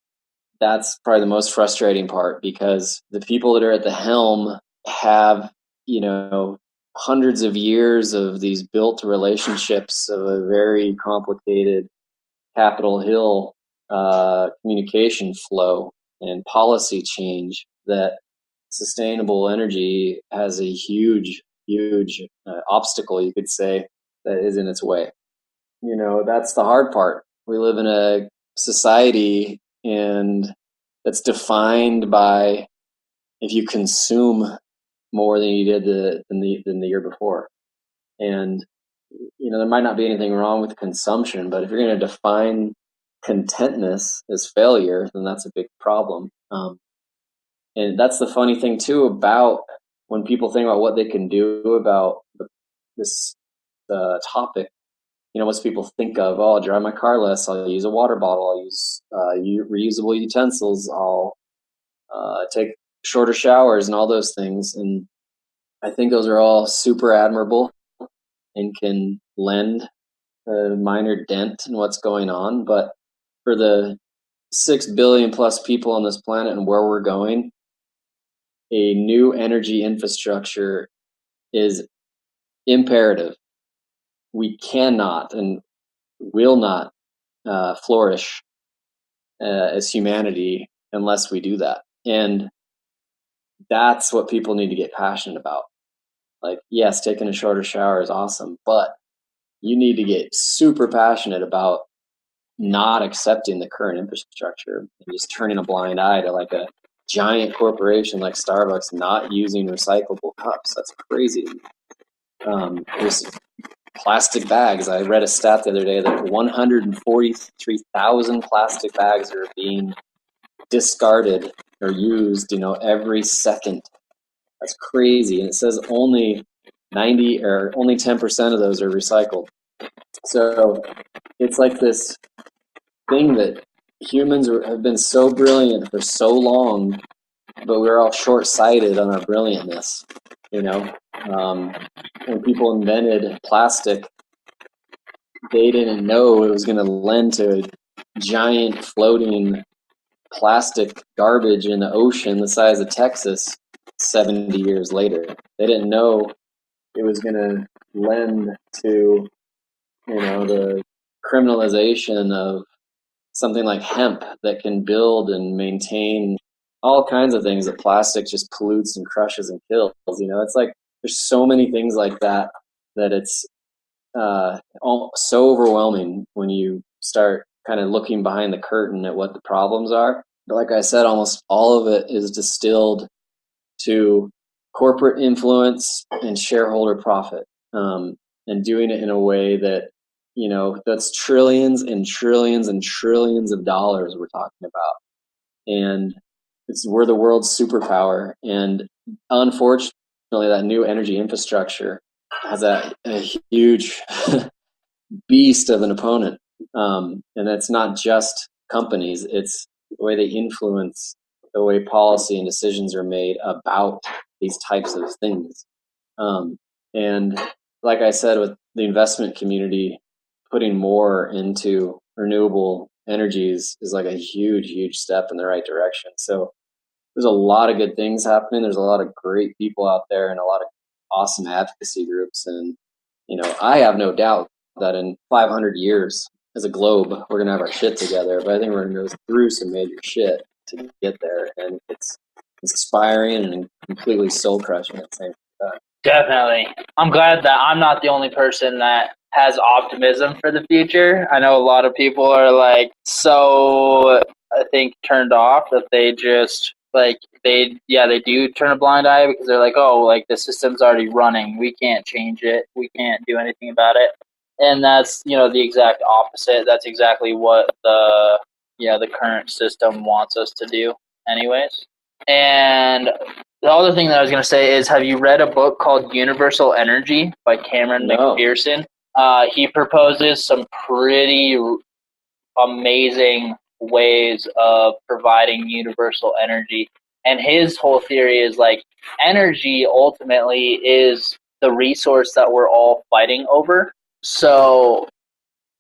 S5: that's probably the most frustrating part, because the people that are at the helm have, hundreds of years of these built relationships of a very complicated Capitol Hill communication flow and policy change, that sustainable energy has a huge obstacle, you could say, that is in its way. That's the hard part. We live in a society and that's defined by if you consume more than you did than the year before. And there might not be anything wrong with consumption, but if you're going to define contentness as failure, then that's a big problem. And that's the funny thing too about when people think about what they can do about this topic. Most people think of, I'll drive my car less, I'll use a water bottle, I'll use reusable utensils, I'll take shorter showers and all those things. And I think those are all super admirable and can lend a minor dent in what's going on. But for the 6 billion plus people on this planet and where we're going, a new energy infrastructure is imperative. We cannot and will not flourish as humanity unless we do that. And that's what people need to get passionate about. Like, yes, taking a shorter shower is awesome, but you need to get super passionate about not accepting the current infrastructure and just turning a blind eye to like a giant corporation like Starbucks not using recyclable cups. That's crazy. There's plastic bags. I read a stat the other day that 143,000 plastic bags are being discarded or used, every second. That's crazy. And it says only 10% of those are recycled. So it's like this thing that humans have been so brilliant for so long, but we're all short-sighted on our brilliantness. When people invented plastic, they didn't know it was going to lend to giant floating plastic garbage in the ocean the size of Texas 70 years later. They didn't know it was going to lend to, the criminalization of something like hemp that can build and maintain all kinds of things that plastic just pollutes and crushes and kills. It's like there's so many things like that it's so overwhelming when you start kind of looking behind the curtain at what the problems are. But like I said, almost all of it is distilled to corporate influence and shareholder profit, and doing it in a way that, that's trillions and trillions and trillions of dollars we're talking about. And we're the world's superpower. And unfortunately, that new energy infrastructure has a huge beast of an opponent. And that's not just companies, it's the way they influence the way policy and decisions are made about these types of things. And like I said, with the investment community, putting more into renewable energies is like a huge, huge step in the right direction. So there's a lot of good things happening. There's a lot of great people out there and a lot of awesome advocacy groups. And, I have no doubt that in 500 years as a globe, we're going to have our shit together. But I think we're going to go through some major shit to get there. And it's inspiring and completely soul crushing at the same time.
S4: Definitely. I'm glad that I'm not the only person that has optimism for the future. I know a lot of people are like so, I think, turned off that they just they do turn a blind eye because they're like, oh, like the system's already running. We can't change it. We can't do anything about it. And that's, the exact opposite. That's exactly what the current system wants us to do anyways. And the other thing that I was going to say is, have you read a book called Universal Energy by Cameron McPherson? He proposes some pretty amazing ways of providing universal energy. And his whole theory is like energy ultimately is the resource that we're all fighting over. So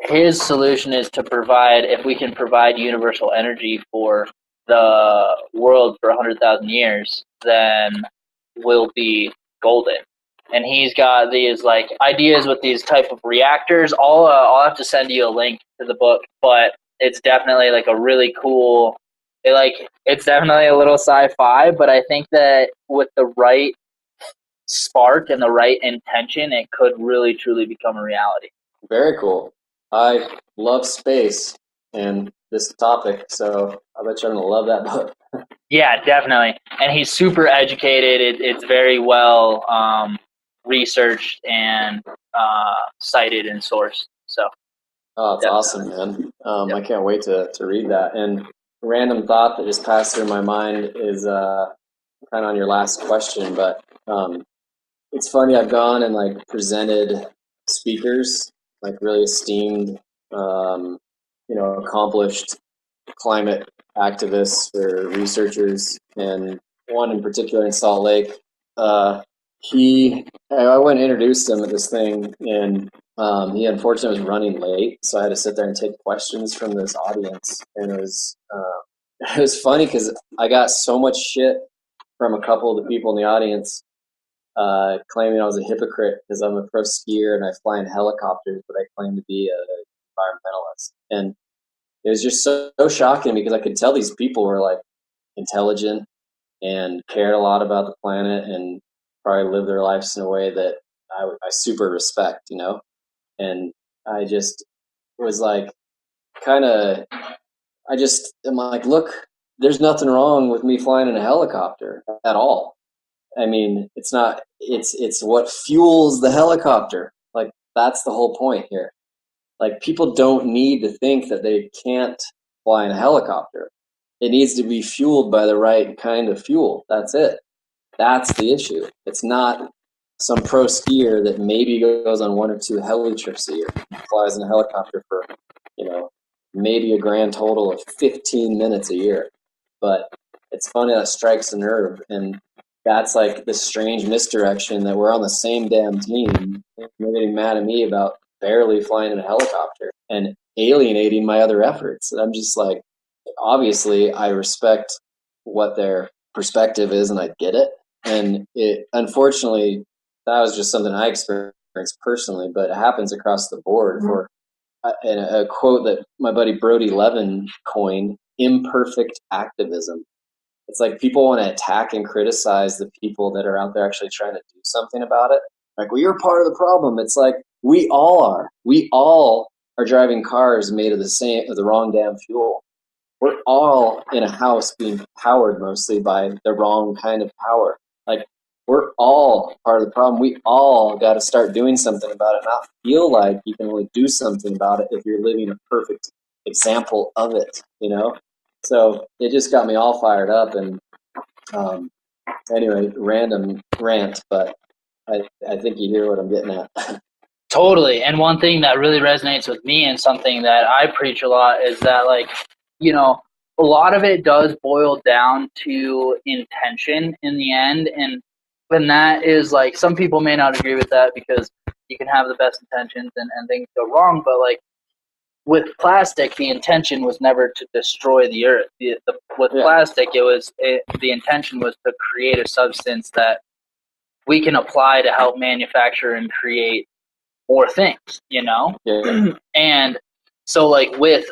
S4: his solution is to provide, if we can provide universal energy for the world for 100,000 years, then we'll be golden. And he's got these like ideas with these type of reactors. I'll have to send you a link to the book, but it's definitely like a really cool. It's definitely a little sci-fi, but I think that with the right spark and the right intention, it could really truly become a reality.
S5: Very cool. I love space and this topic, so I bet you're going to love that book.
S4: Yeah, definitely. And he's super educated. It's very well researched and cited and sourced. So.
S5: Oh, it's awesome, man. I can't wait to read that. And a random thought that just passed through my mind is kind of on your last question, but it's funny. I've gone and like presented speakers, like really esteemed, accomplished climate activists or researchers, and one in particular in Salt Lake. I went and introduced him at this thing, and he unfortunately was running late, so I had to sit there and take questions from this audience. And it was funny because I got so much shit from a couple of the people in the audience claiming I was a hypocrite because I'm a pro skier and I fly in helicopters, but I claim to be an environmentalist. And it was just so shocking because I could tell these people were like intelligent and cared a lot about the planet and probably lived their lives in a way that I super respect, And I just was like, I'm like, look, there's nothing wrong with me flying in a helicopter at all. I mean, it's not, it's what fuels the helicopter. Like, that's the whole point here. Like, people don't need to think that they can't fly in a helicopter. It needs to be fueled by the right kind of fuel. That's it. That's the issue. It's not some pro skier that maybe goes on 1 or 2 heli trips a year, flies in a helicopter for, maybe a grand total of 15 minutes a year. But it's funny, that strikes a nerve. And that's like this strange misdirection that we're on the same damn team. They're getting mad at me about barely flying in a helicopter and alienating my other efforts. And I'm just like, obviously I respect what their perspective is and I get it. And it, unfortunately, that was just something I experienced personally, but it happens across the board. For a quote that my buddy Brody Levin coined, imperfect activism. It's like people want to attack and criticize the people that are out there actually trying to do something about it. Like, well, you're part of the problem. It's like, we all are. We all are driving cars made of the wrong damn fuel. We're all in a house being powered mostly by the wrong kind of power. Like, we're all part of the problem. We all got to start doing something about it, not feel like you can only do something about it if you're living a perfect example of it, So it just got me all fired up. And anyway, random rant, but I think you hear what I'm getting at.
S4: Totally. And one thing that really resonates with me and something that I preach a lot is that, like, a lot of it does boil down to intention in the end. And that is, like, some people may not agree with that because you can have the best intentions and things go wrong. But, like, with plastic, the intention was never to destroy the earth. Plastic, the intention was to create a substance that we can apply to help manufacture and create more things,
S5: Yeah.
S4: And so, like, with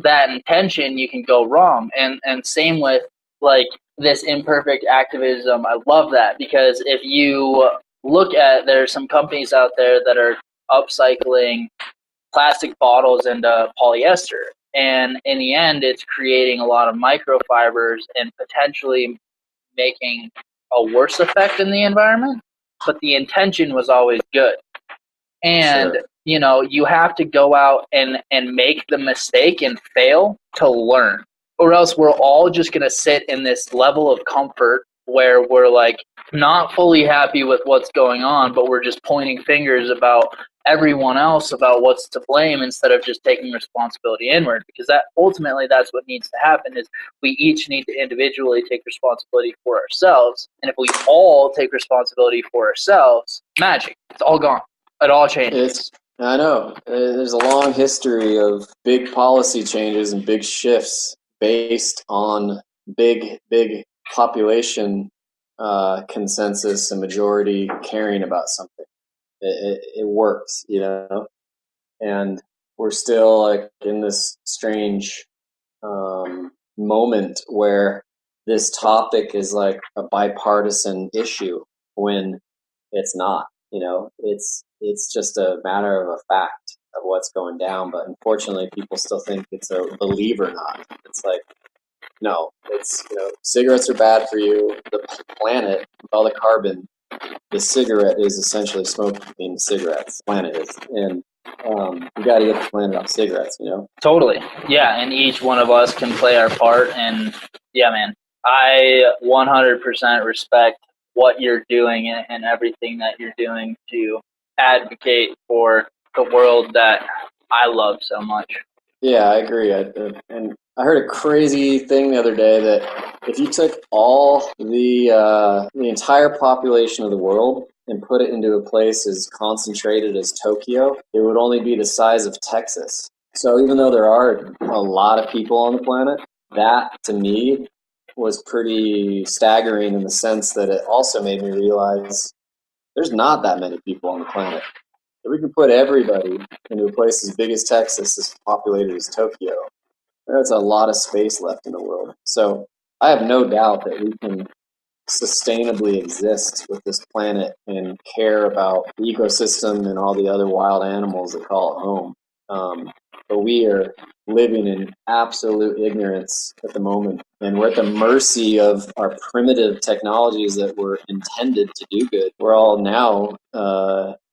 S4: that intention, you can go wrong. And same with, like, this imperfect activism. I love that, because if you look at, there's some companies out there that are upcycling plastic bottles into polyester, and in the end it's creating a lot of microfibers and potentially making a worse effect in the environment, but the intention was always good. And
S5: Sure.
S4: You have to go out and make the mistake and fail to learn, or else we're all just going to sit in this level of comfort where we're, like, not fully happy with what's going on, but we're just pointing fingers about everyone else about what's to blame instead of just taking responsibility inward. Because that's what needs to happen, is we each need to individually take responsibility for ourselves. And if we all take responsibility for ourselves, magic, it's all gone. It all changes.
S5: I know. There's a long history of big policy changes and big shifts based on big population consensus and majority caring about something. It works, and we're still, like, in this strange moment where this topic is like a bipartisan issue when it's not. It's just a matter of a fact of what's going down, but unfortunately people still think it's a believe or not. It's like, no, it's, cigarettes are bad for you. The planet, with all the carbon, the cigarette is essentially smoking cigarettes. The planet is. And we got to get the planet off cigarettes,
S4: Totally. Yeah, and each one of us can play our part. And yeah, man, I 100% respect what you're doing and everything that you're doing to advocate for the world that I love so much.
S5: Yeah, I agree. And I heard a crazy thing the other day that if you took all the entire population of the world and put it into a place as concentrated as Tokyo, it would only be the size of Texas. So even though there are a lot of people on the planet, that to me was pretty staggering in the sense that it also made me realize there's not that many people on the planet. If we can put everybody into a place as big as Texas, as populated as Tokyo, there's a lot of space left in the world. So I have no doubt that we can sustainably exist with this planet and care about the ecosystem and all the other wild animals that call it home. But we living in absolute ignorance at the moment. And we're at the mercy of our primitive technologies that were intended to do good. We're all now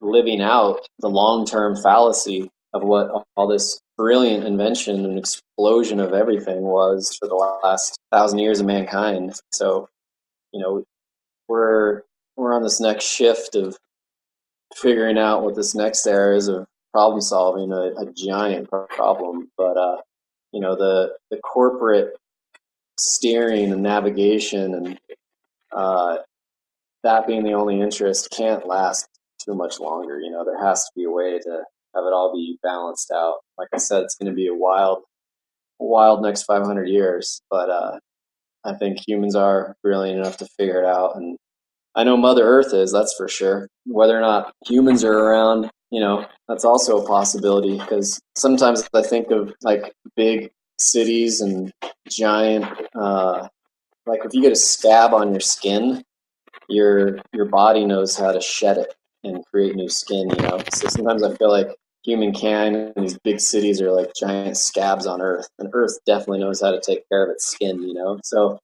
S5: living out the long-term fallacy of what all this brilliant invention and explosion of everything was for the last 1,000 years of mankind. So, we're on this next shift of figuring out what this next era is of problem solving, a giant problem. But the corporate steering and navigation and that being the only interest can't last too much longer. There has to be a way to have it all be balanced out. Like I said, it's going to be a wild next 500 years, but I think humans are brilliant enough to figure it out. And I know Mother Earth is, that's for sure. Whether or not humans are around, that's also a possibility, because sometimes I think of like big cities and giant, like if you get a scab on your skin, your body knows how to shed it and create new skin, So sometimes I feel like humankind and these big cities are like giant scabs on Earth, and Earth definitely knows how to take care of its skin, So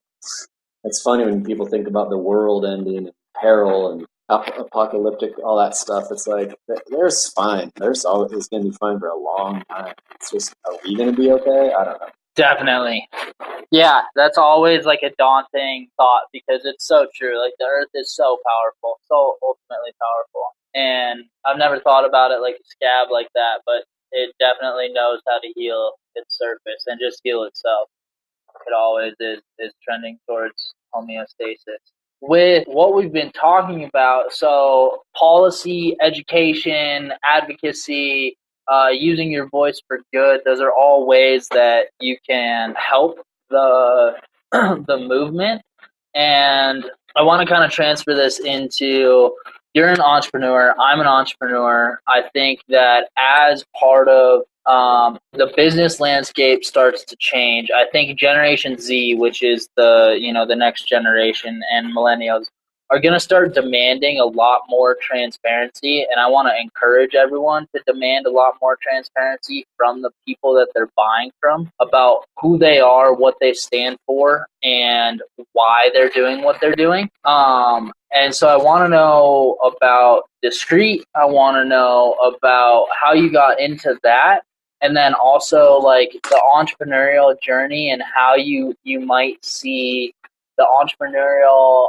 S5: it's funny when people think about the world ending and peril and apocalyptic, all that stuff. It's like, there's fine. There's always going to be fine for a long time. It's just, are we going to be okay? I don't know.
S4: Definitely. Yeah, that's always like a daunting thought, because it's so true. Like, the earth is so powerful, so ultimately powerful. And I've never thought about it like a scab like that, but it definitely knows how to heal its surface and just heal itself. It always is trending towards homeostasis. With what we've been talking about, so policy, education, advocacy, using your voice for good, those are all ways that you can help the the movement. And I want to kind of transfer this into, you're an entrepreneur, I'm an entrepreneur. I think that as part of the business landscape starts to change, I think Generation Z, which is the next generation, and millennials, are going to start demanding a lot more transparency. And I want to encourage everyone to demand a lot more transparency from the people that they're buying from about who they are, what they stand for, and why they're doing what they're doing. And so I want to know about Discreet. I want to know about how you got into that. And then also like the entrepreneurial journey and how you might see the entrepreneurial,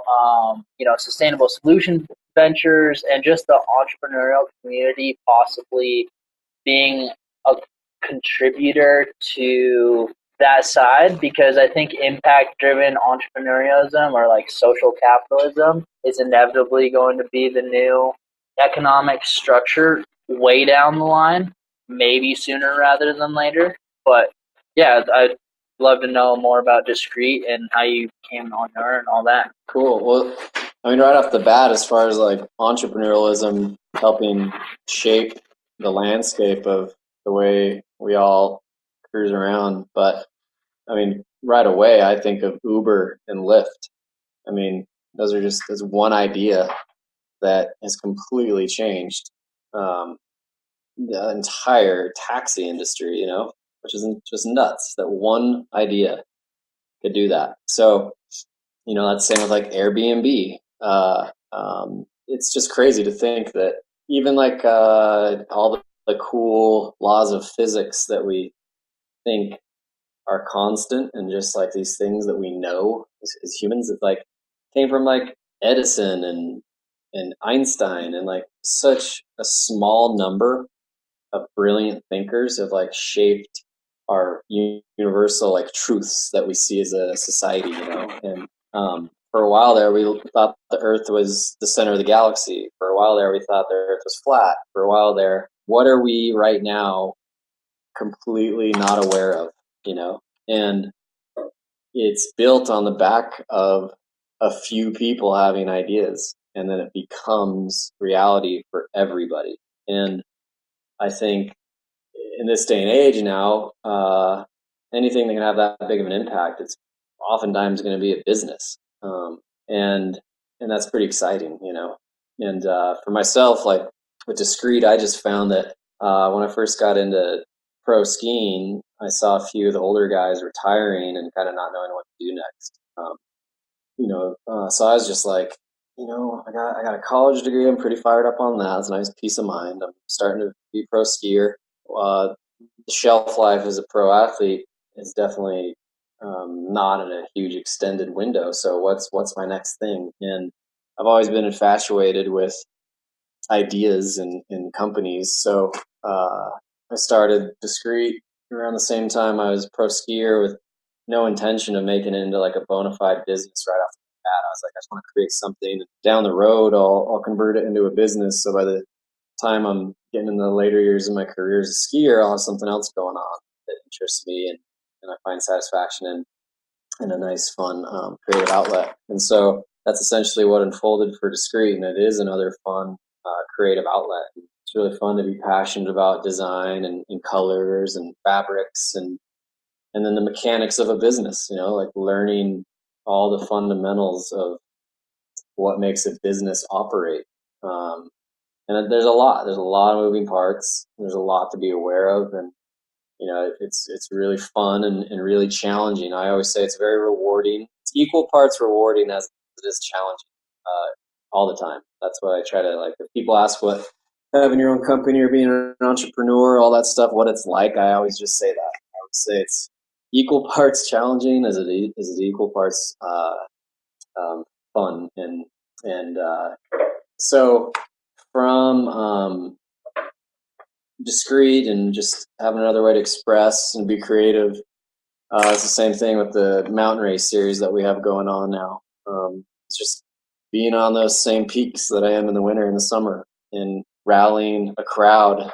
S4: sustainable solution ventures and just the entrepreneurial community possibly being a contributor to that side, because I think impact-driven entrepreneurialism, or like social capitalism, is inevitably going to be the new economic structure way down the line, maybe sooner rather than later. But yeah, I'd love to know more about Discreet and how you came on her and all that.
S5: Cool. Well, I mean, right off the bat, as far as like entrepreneurialism helping shape the landscape of the way we all cruise around, but I mean, right away, I think of Uber and Lyft. I mean, that's one idea that has completely changed the entire taxi industry, which is just nuts that one idea could do that. So, that's the same with like Airbnb. It's just crazy to think that even like all the cool laws of physics that we think are constant, and just like these things that we know as humans, that like came from like Edison and Einstein, and like such a small number of brilliant thinkers have like shaped our universal like truths that we see as a society, and for a while there we thought the earth was the center of the galaxy. For a while there we thought the earth was flat. For a while there, what are we right now completely not aware of, and it's built on the back of a few people having ideas, and then it becomes reality for everybody. And I think in this day and age now, anything that can have that big of an impact, it's oftentimes going to be a business. And that's pretty exciting, And for myself, like with Discreet, I just found that when I first got into pro skiing, I saw a few of the older guys retiring and kind of not knowing what to do next. So I was just like, I got a college degree. I'm pretty fired up on that. It's a nice peace of mind. I'm starting to be pro skier. The shelf life as a pro athlete is definitely not in a huge extended window. So what's my next thing? And I've always been infatuated with ideas and companies. So I started Discreet around the same time I was a pro skier with no intention of making it into like a bona fide business right off the bat. I was like, I just want to create something. Down the road, I'll convert it into a business. So by the time I'm getting in the later years of my career as a skier, I'll have something else going on that interests me and I find satisfaction in a nice, fun, creative outlet. And so that's essentially what unfolded for Discreet, and it is another fun, creative outlet. It's really fun to be passionate about design and colors and fabrics and then the mechanics of a business, like learning all the fundamentals of what makes a business operate. And there's a lot of moving parts. There's a lot to be aware of. And, it's really fun and really challenging. I always say it's very rewarding. It's equal parts rewarding as it is challenging, all the time. That's what I try to like. If people ask what having your own company or being an entrepreneur, all that stuff, what it's like, I always just say that. I would say it's equal parts challenging as it is equal parts fun and so from Discreet and just having another way to express and be creative. It's the same thing with the mountain race series that we have going on now. It's just being on those same peaks that I am in the winter and the summer and rallying a crowd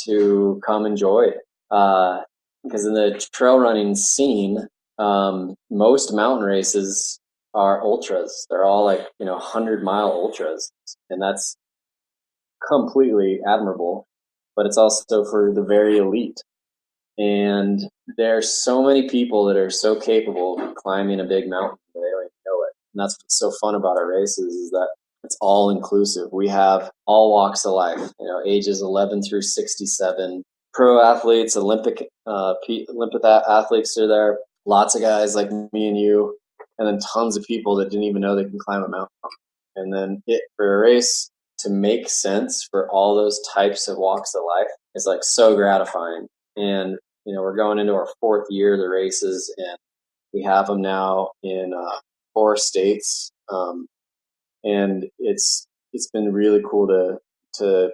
S5: to come enjoy it. Because in the trail running scene, most mountain races are ultras. They're all like, 100-mile ultras. And that's completely admirable. But it's also for the very elite. And there's so many people that are so capable of climbing a big mountain, they don't even know it. And that's what's so fun about our races is that it's all inclusive. We have all walks of life, ages 11 through 67. Pro athletes, Olympic athletes are there. Lots of guys like me and you, and then tons of people that didn't even know they can climb a mountain. And then for a race to make sense for all those types of walks of life is like so gratifying. And we're going into our 4th year of the races, and we have them now in 4 states. And it's been really cool to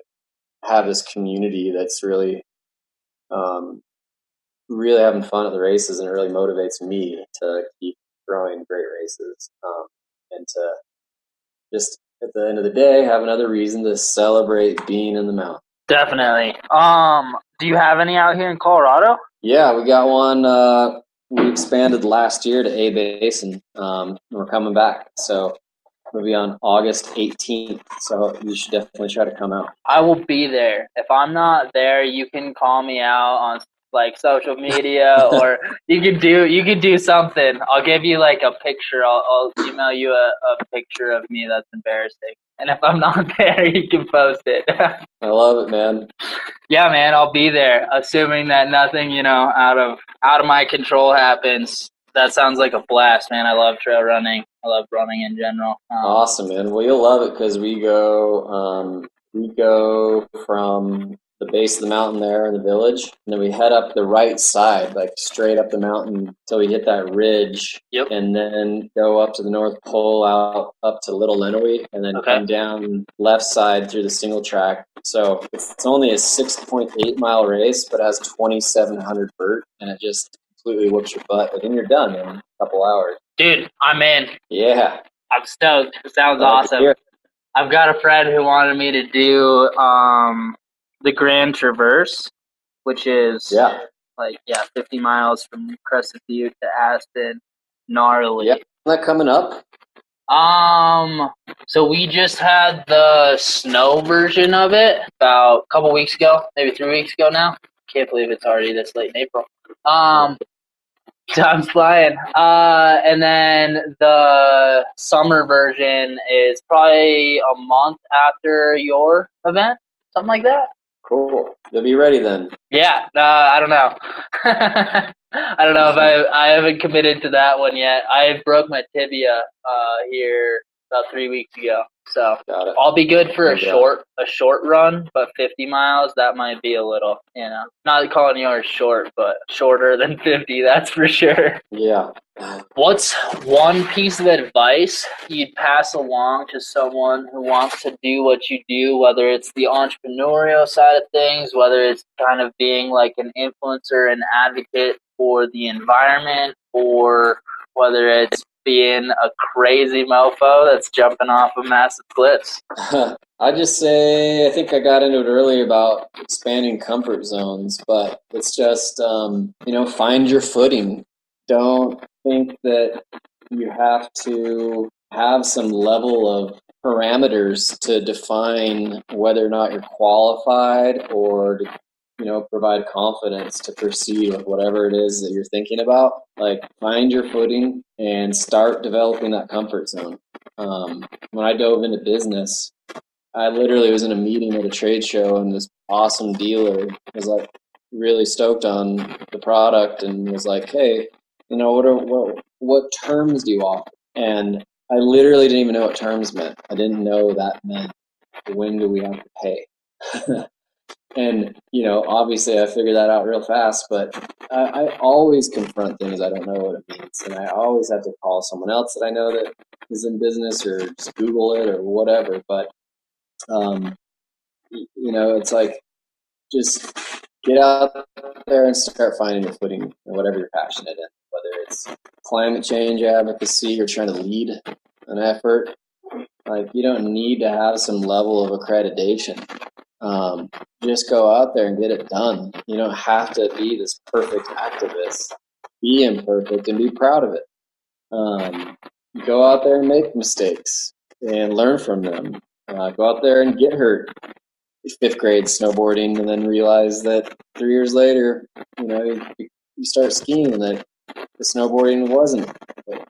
S5: have this community that's really really having fun at the races, and it really motivates me to keep throwing great races and to just at the end of the day have another reason to celebrate being in the mountain.
S4: Definitely. Do you have any out here in Colorado?
S5: Yeah, we got one. We expanded last year to A Basin. We're coming back, so we'll be on August 18th. So you should definitely try to come out.
S4: I will be there. If I'm not there, you can call me out on like social media, or you could do something. I'll give you like a picture. I'll email you a picture of me that's embarrassing. And if I'm not there, you can post it.
S5: I love it, man.
S4: Yeah, man, I'll be there, assuming that nothing, out of my control happens. That sounds like a blast, man. I love trail running. I love running in general.
S5: Awesome, man. Well, you'll love it because we go from the base of the mountain there in the village, and then we head up the right side, like straight up the mountain until we hit that ridge.
S4: Yep.
S5: And then go up to the North Pole, out up to Little Lenawee, and then come down left side through the single track. So it's only a 6.8 mile race, but has 2,700 vert, and it just completely whoops your butt. But then you're done in a couple hours.
S4: Dude, I'm in.
S5: Yeah.
S4: I'm stoked. It sounds awesome. I've got a friend who wanted me to do the Grand Traverse, which is 50 miles from Crescent Butte to Aspen. Gnarly.
S5: Yeah. Isn't that coming up?
S4: So we just had the snow version of it about a couple weeks ago, maybe 3 weeks ago now. Can't believe it's already this late in April. Time's flying. And then the summer version is probably a month after your event, something like that.
S5: Cool. You'll be ready then.
S4: Yeah, I don't know. I don't know if I haven't committed to that one yet. I broke my tibia here about 3 weeks ago, so
S5: Got it.
S4: I'll be good for a
S5: Congrats.
S4: short run, but 50 miles, that might be a little, not calling yours short, but shorter than 50, that's for sure.
S5: Yeah.
S4: What's one piece of advice you'd pass along to someone who wants to do what you do, whether it's the entrepreneurial side of things, whether it's kind of being like an influencer and advocate for the environment, or whether it's being a crazy mofo that's jumping off of massive cliffs?
S5: I just say, I think I got into it earlier about expanding comfort zones, but it's just, find your footing. Don't think that you have to have some level of parameters to define whether or not you're qualified or to, provide confidence to proceed with whatever it is that you're thinking about. Like, find your footing and start developing that comfort zone. When I dove into business, I literally was in a meeting at a trade show, and this awesome dealer was like really stoked on the product and was like, "Hey, what terms do you offer?" And I literally didn't even know what terms meant. I didn't know that meant when do we have to pay. And obviously I figured that out real fast. But I always confront things I don't know what it means, and I always have to call someone else that I know that is in business, or just Google it or whatever. But it's like, just get out there and start finding your footing in whatever you're passionate in, whether it's climate change advocacy or trying to lead an effort. Like, you don't need to have some level of accreditation. Just go out there and get it done. You don't have to be this perfect activist. Be imperfect and be proud of it. Go out there and make mistakes and learn from them. Go out there and get hurt. 5th grade snowboarding, and then realize that 3 years later, you start skiing and that the snowboarding wasn't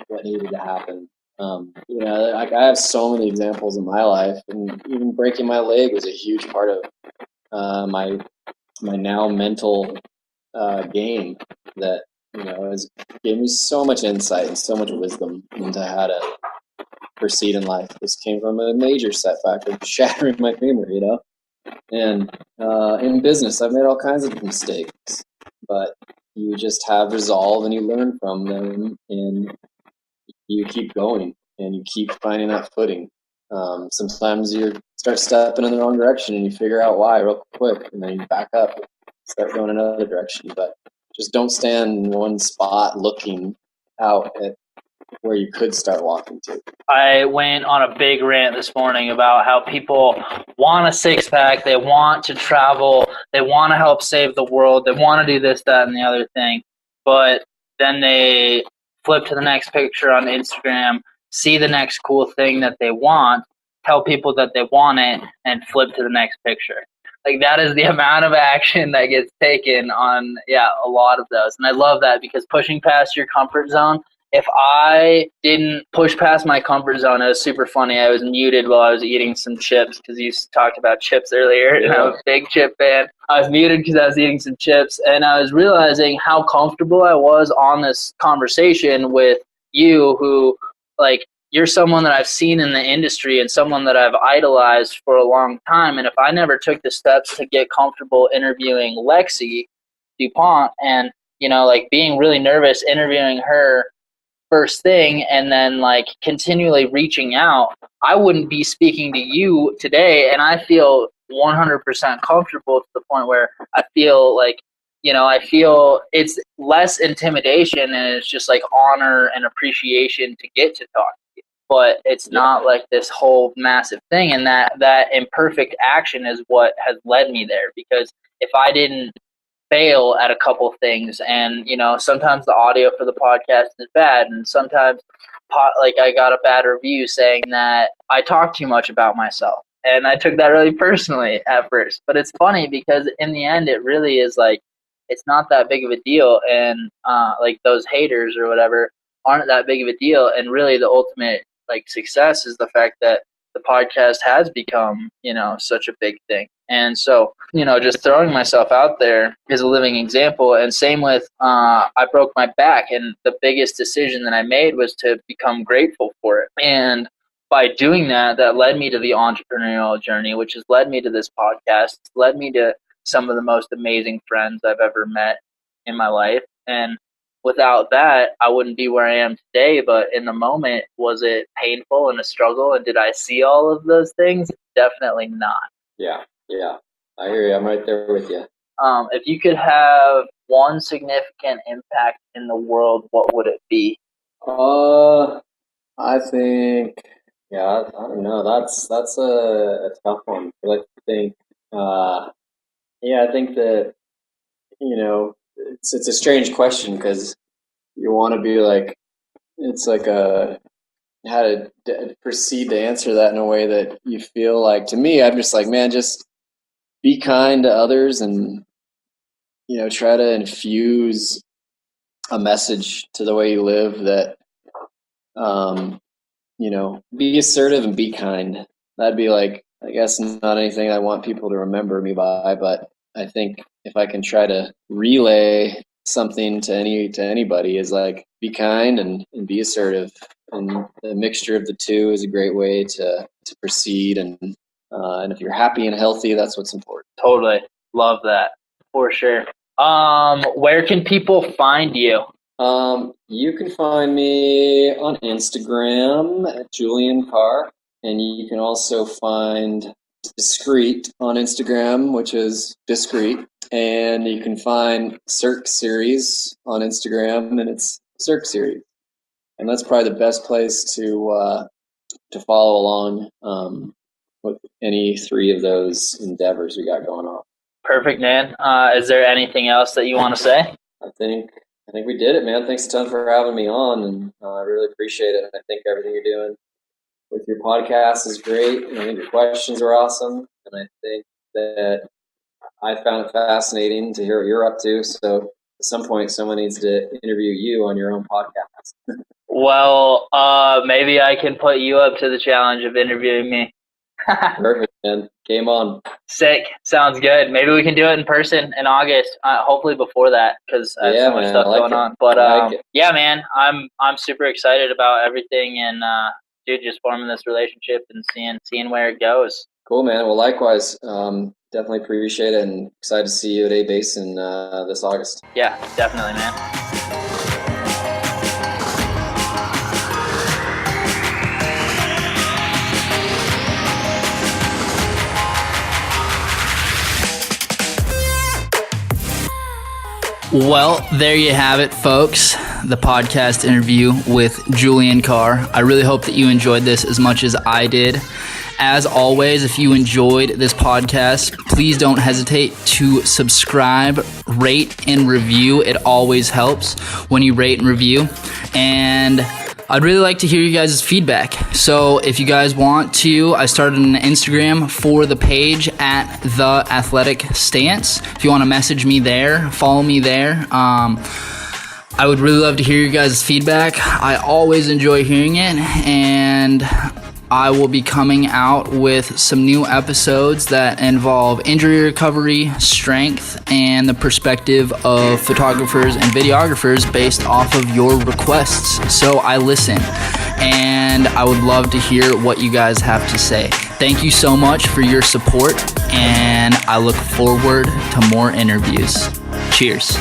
S5: what needed to happen. I have so many examples in my life, and even breaking my leg was a huge part of my now mental game that has gave me so much insight and so much wisdom into how to proceed in life. This came from a major setback of shattering my femur, And in business, I've made all kinds of mistakes, but you just have resolve and you learn from them, and you keep going and you keep finding that footing. Sometimes you start stepping in the wrong direction and you figure out why real quick, and then you back up, start going another direction. But just don't stand in one spot looking out at where you could start walking to.
S4: I went on a big rant this morning about how people want a six-pack, they want to travel, they want to help save the world, they want to do this, that, and the other thing, but then they flip to the next picture on Instagram, see the next cool thing that they want, tell people that they want it, and flip to the next picture. Like, that is the amount of action that gets taken on, a lot of those. And I love that, because pushing past your comfort zone, if I didn't push past my comfort zone, it was super funny. I was muted while I was eating some chips, because you talked about chips earlier, and I'm a big chip fan. I was muted because I was eating some chips, and I was realizing how comfortable I was on this conversation with you, who, like, you're someone that I've seen in the industry and someone that I've idolized for a long time. And if I never took the steps to get comfortable interviewing Lexi DuPont and, being really nervous interviewing her first thing, and then continually reaching out, I wouldn't be speaking to you today. And I feel 100% comfortable to the point where I feel I feel it's less intimidation, and it's just honor and appreciation to get to talk to you. But it's not like this whole massive thing, and that imperfect action is what has led me there. Because if I didn't fail at a couple things, and sometimes the audio for the podcast is bad, and sometimes I got a bad review saying that I talk too much about myself, and I took that really personally at first. But it's funny, because in the end it really is it's not that big of a deal, and those haters or whatever aren't that big of a deal, and really the ultimate success is the fact that the podcast has become, such a big thing. And so, just throwing myself out there is a living example. And same with, I broke my back, and the biggest decision that I made was to become grateful for it. And by doing that, that led me to the entrepreneurial journey, which has led me to this podcast, led me to some of the most amazing friends I've ever met in my life. And without that, I wouldn't be where I am today. But in the moment, was it painful and a struggle? And did I see all of those things? Definitely not.
S5: Yeah. I hear you. I'm right there with you.
S4: If you could have one significant impact in the world, what would it be?
S5: I think, I don't know. That's a tough one. I like to think, I think that, it's a strange question because you want to be like, it's like how to proceed to answer that in a way that you feel like, to me, I'm just like, man, just be kind to others and, try to infuse a message to the way you live that, be assertive and be kind. That'd be like, I guess, not anything I want people to remember me by, but I think if I can try to relay something to anybody is like, be kind and be assertive. And the mixture of the two is a great way to proceed. And if you're happy and healthy, that's what's important.
S4: Totally. Love that. For sure. Where can people find you?
S5: You can find me on Instagram at Julian Carr, and you can also find Discreet on Instagram, which is discreet, and you can find Cirque series on Instagram, and it's Cirque series, and that's probably the best place to follow along with any three of those endeavors we got going on.
S4: Perfect, man. Is there anything else that you want to say?
S5: I think we did it, man. Thanks a ton for having me on, and I really appreciate it. And I think everything you're doing with your podcast is great, and I think your questions are awesome. And I think that I found it fascinating to hear what you're up to. So at some point, someone needs to interview you on your own podcast.
S4: Well, maybe I can put you up to the challenge of interviewing me.
S5: Perfect, man. Game on.
S4: Sick. Sounds good. Maybe we can do it in person in August. Hopefully before that, because I have so much stuff going on. But yeah, man, I'm super excited about everything, and dude, just forming this relationship and seeing where it goes.
S5: Cool, man. Well, likewise. Definitely appreciate it, and excited to see you at A-Base in this August.
S4: Yeah, definitely, man. Well, there you have it, folks. The podcast interview with Julian Carr. I really hope that you enjoyed this as much as I did. As always, if you enjoyed this podcast, please don't hesitate to subscribe, rate, and review. It always helps when you rate and review. And I'd really like to hear you guys' feedback. So if you guys want to, I started an Instagram for the page at The Athletic Stance. If you want to message me there, follow me there. I would really love to hear you guys' feedback. I always enjoy hearing it, and I will be coming out with some new episodes that involve injury recovery, strength, and the perspective of photographers and videographers based off of your requests. So I listen, and I would love to hear what you guys have to say. Thank you so much for your support, and I look forward to more interviews. Cheers.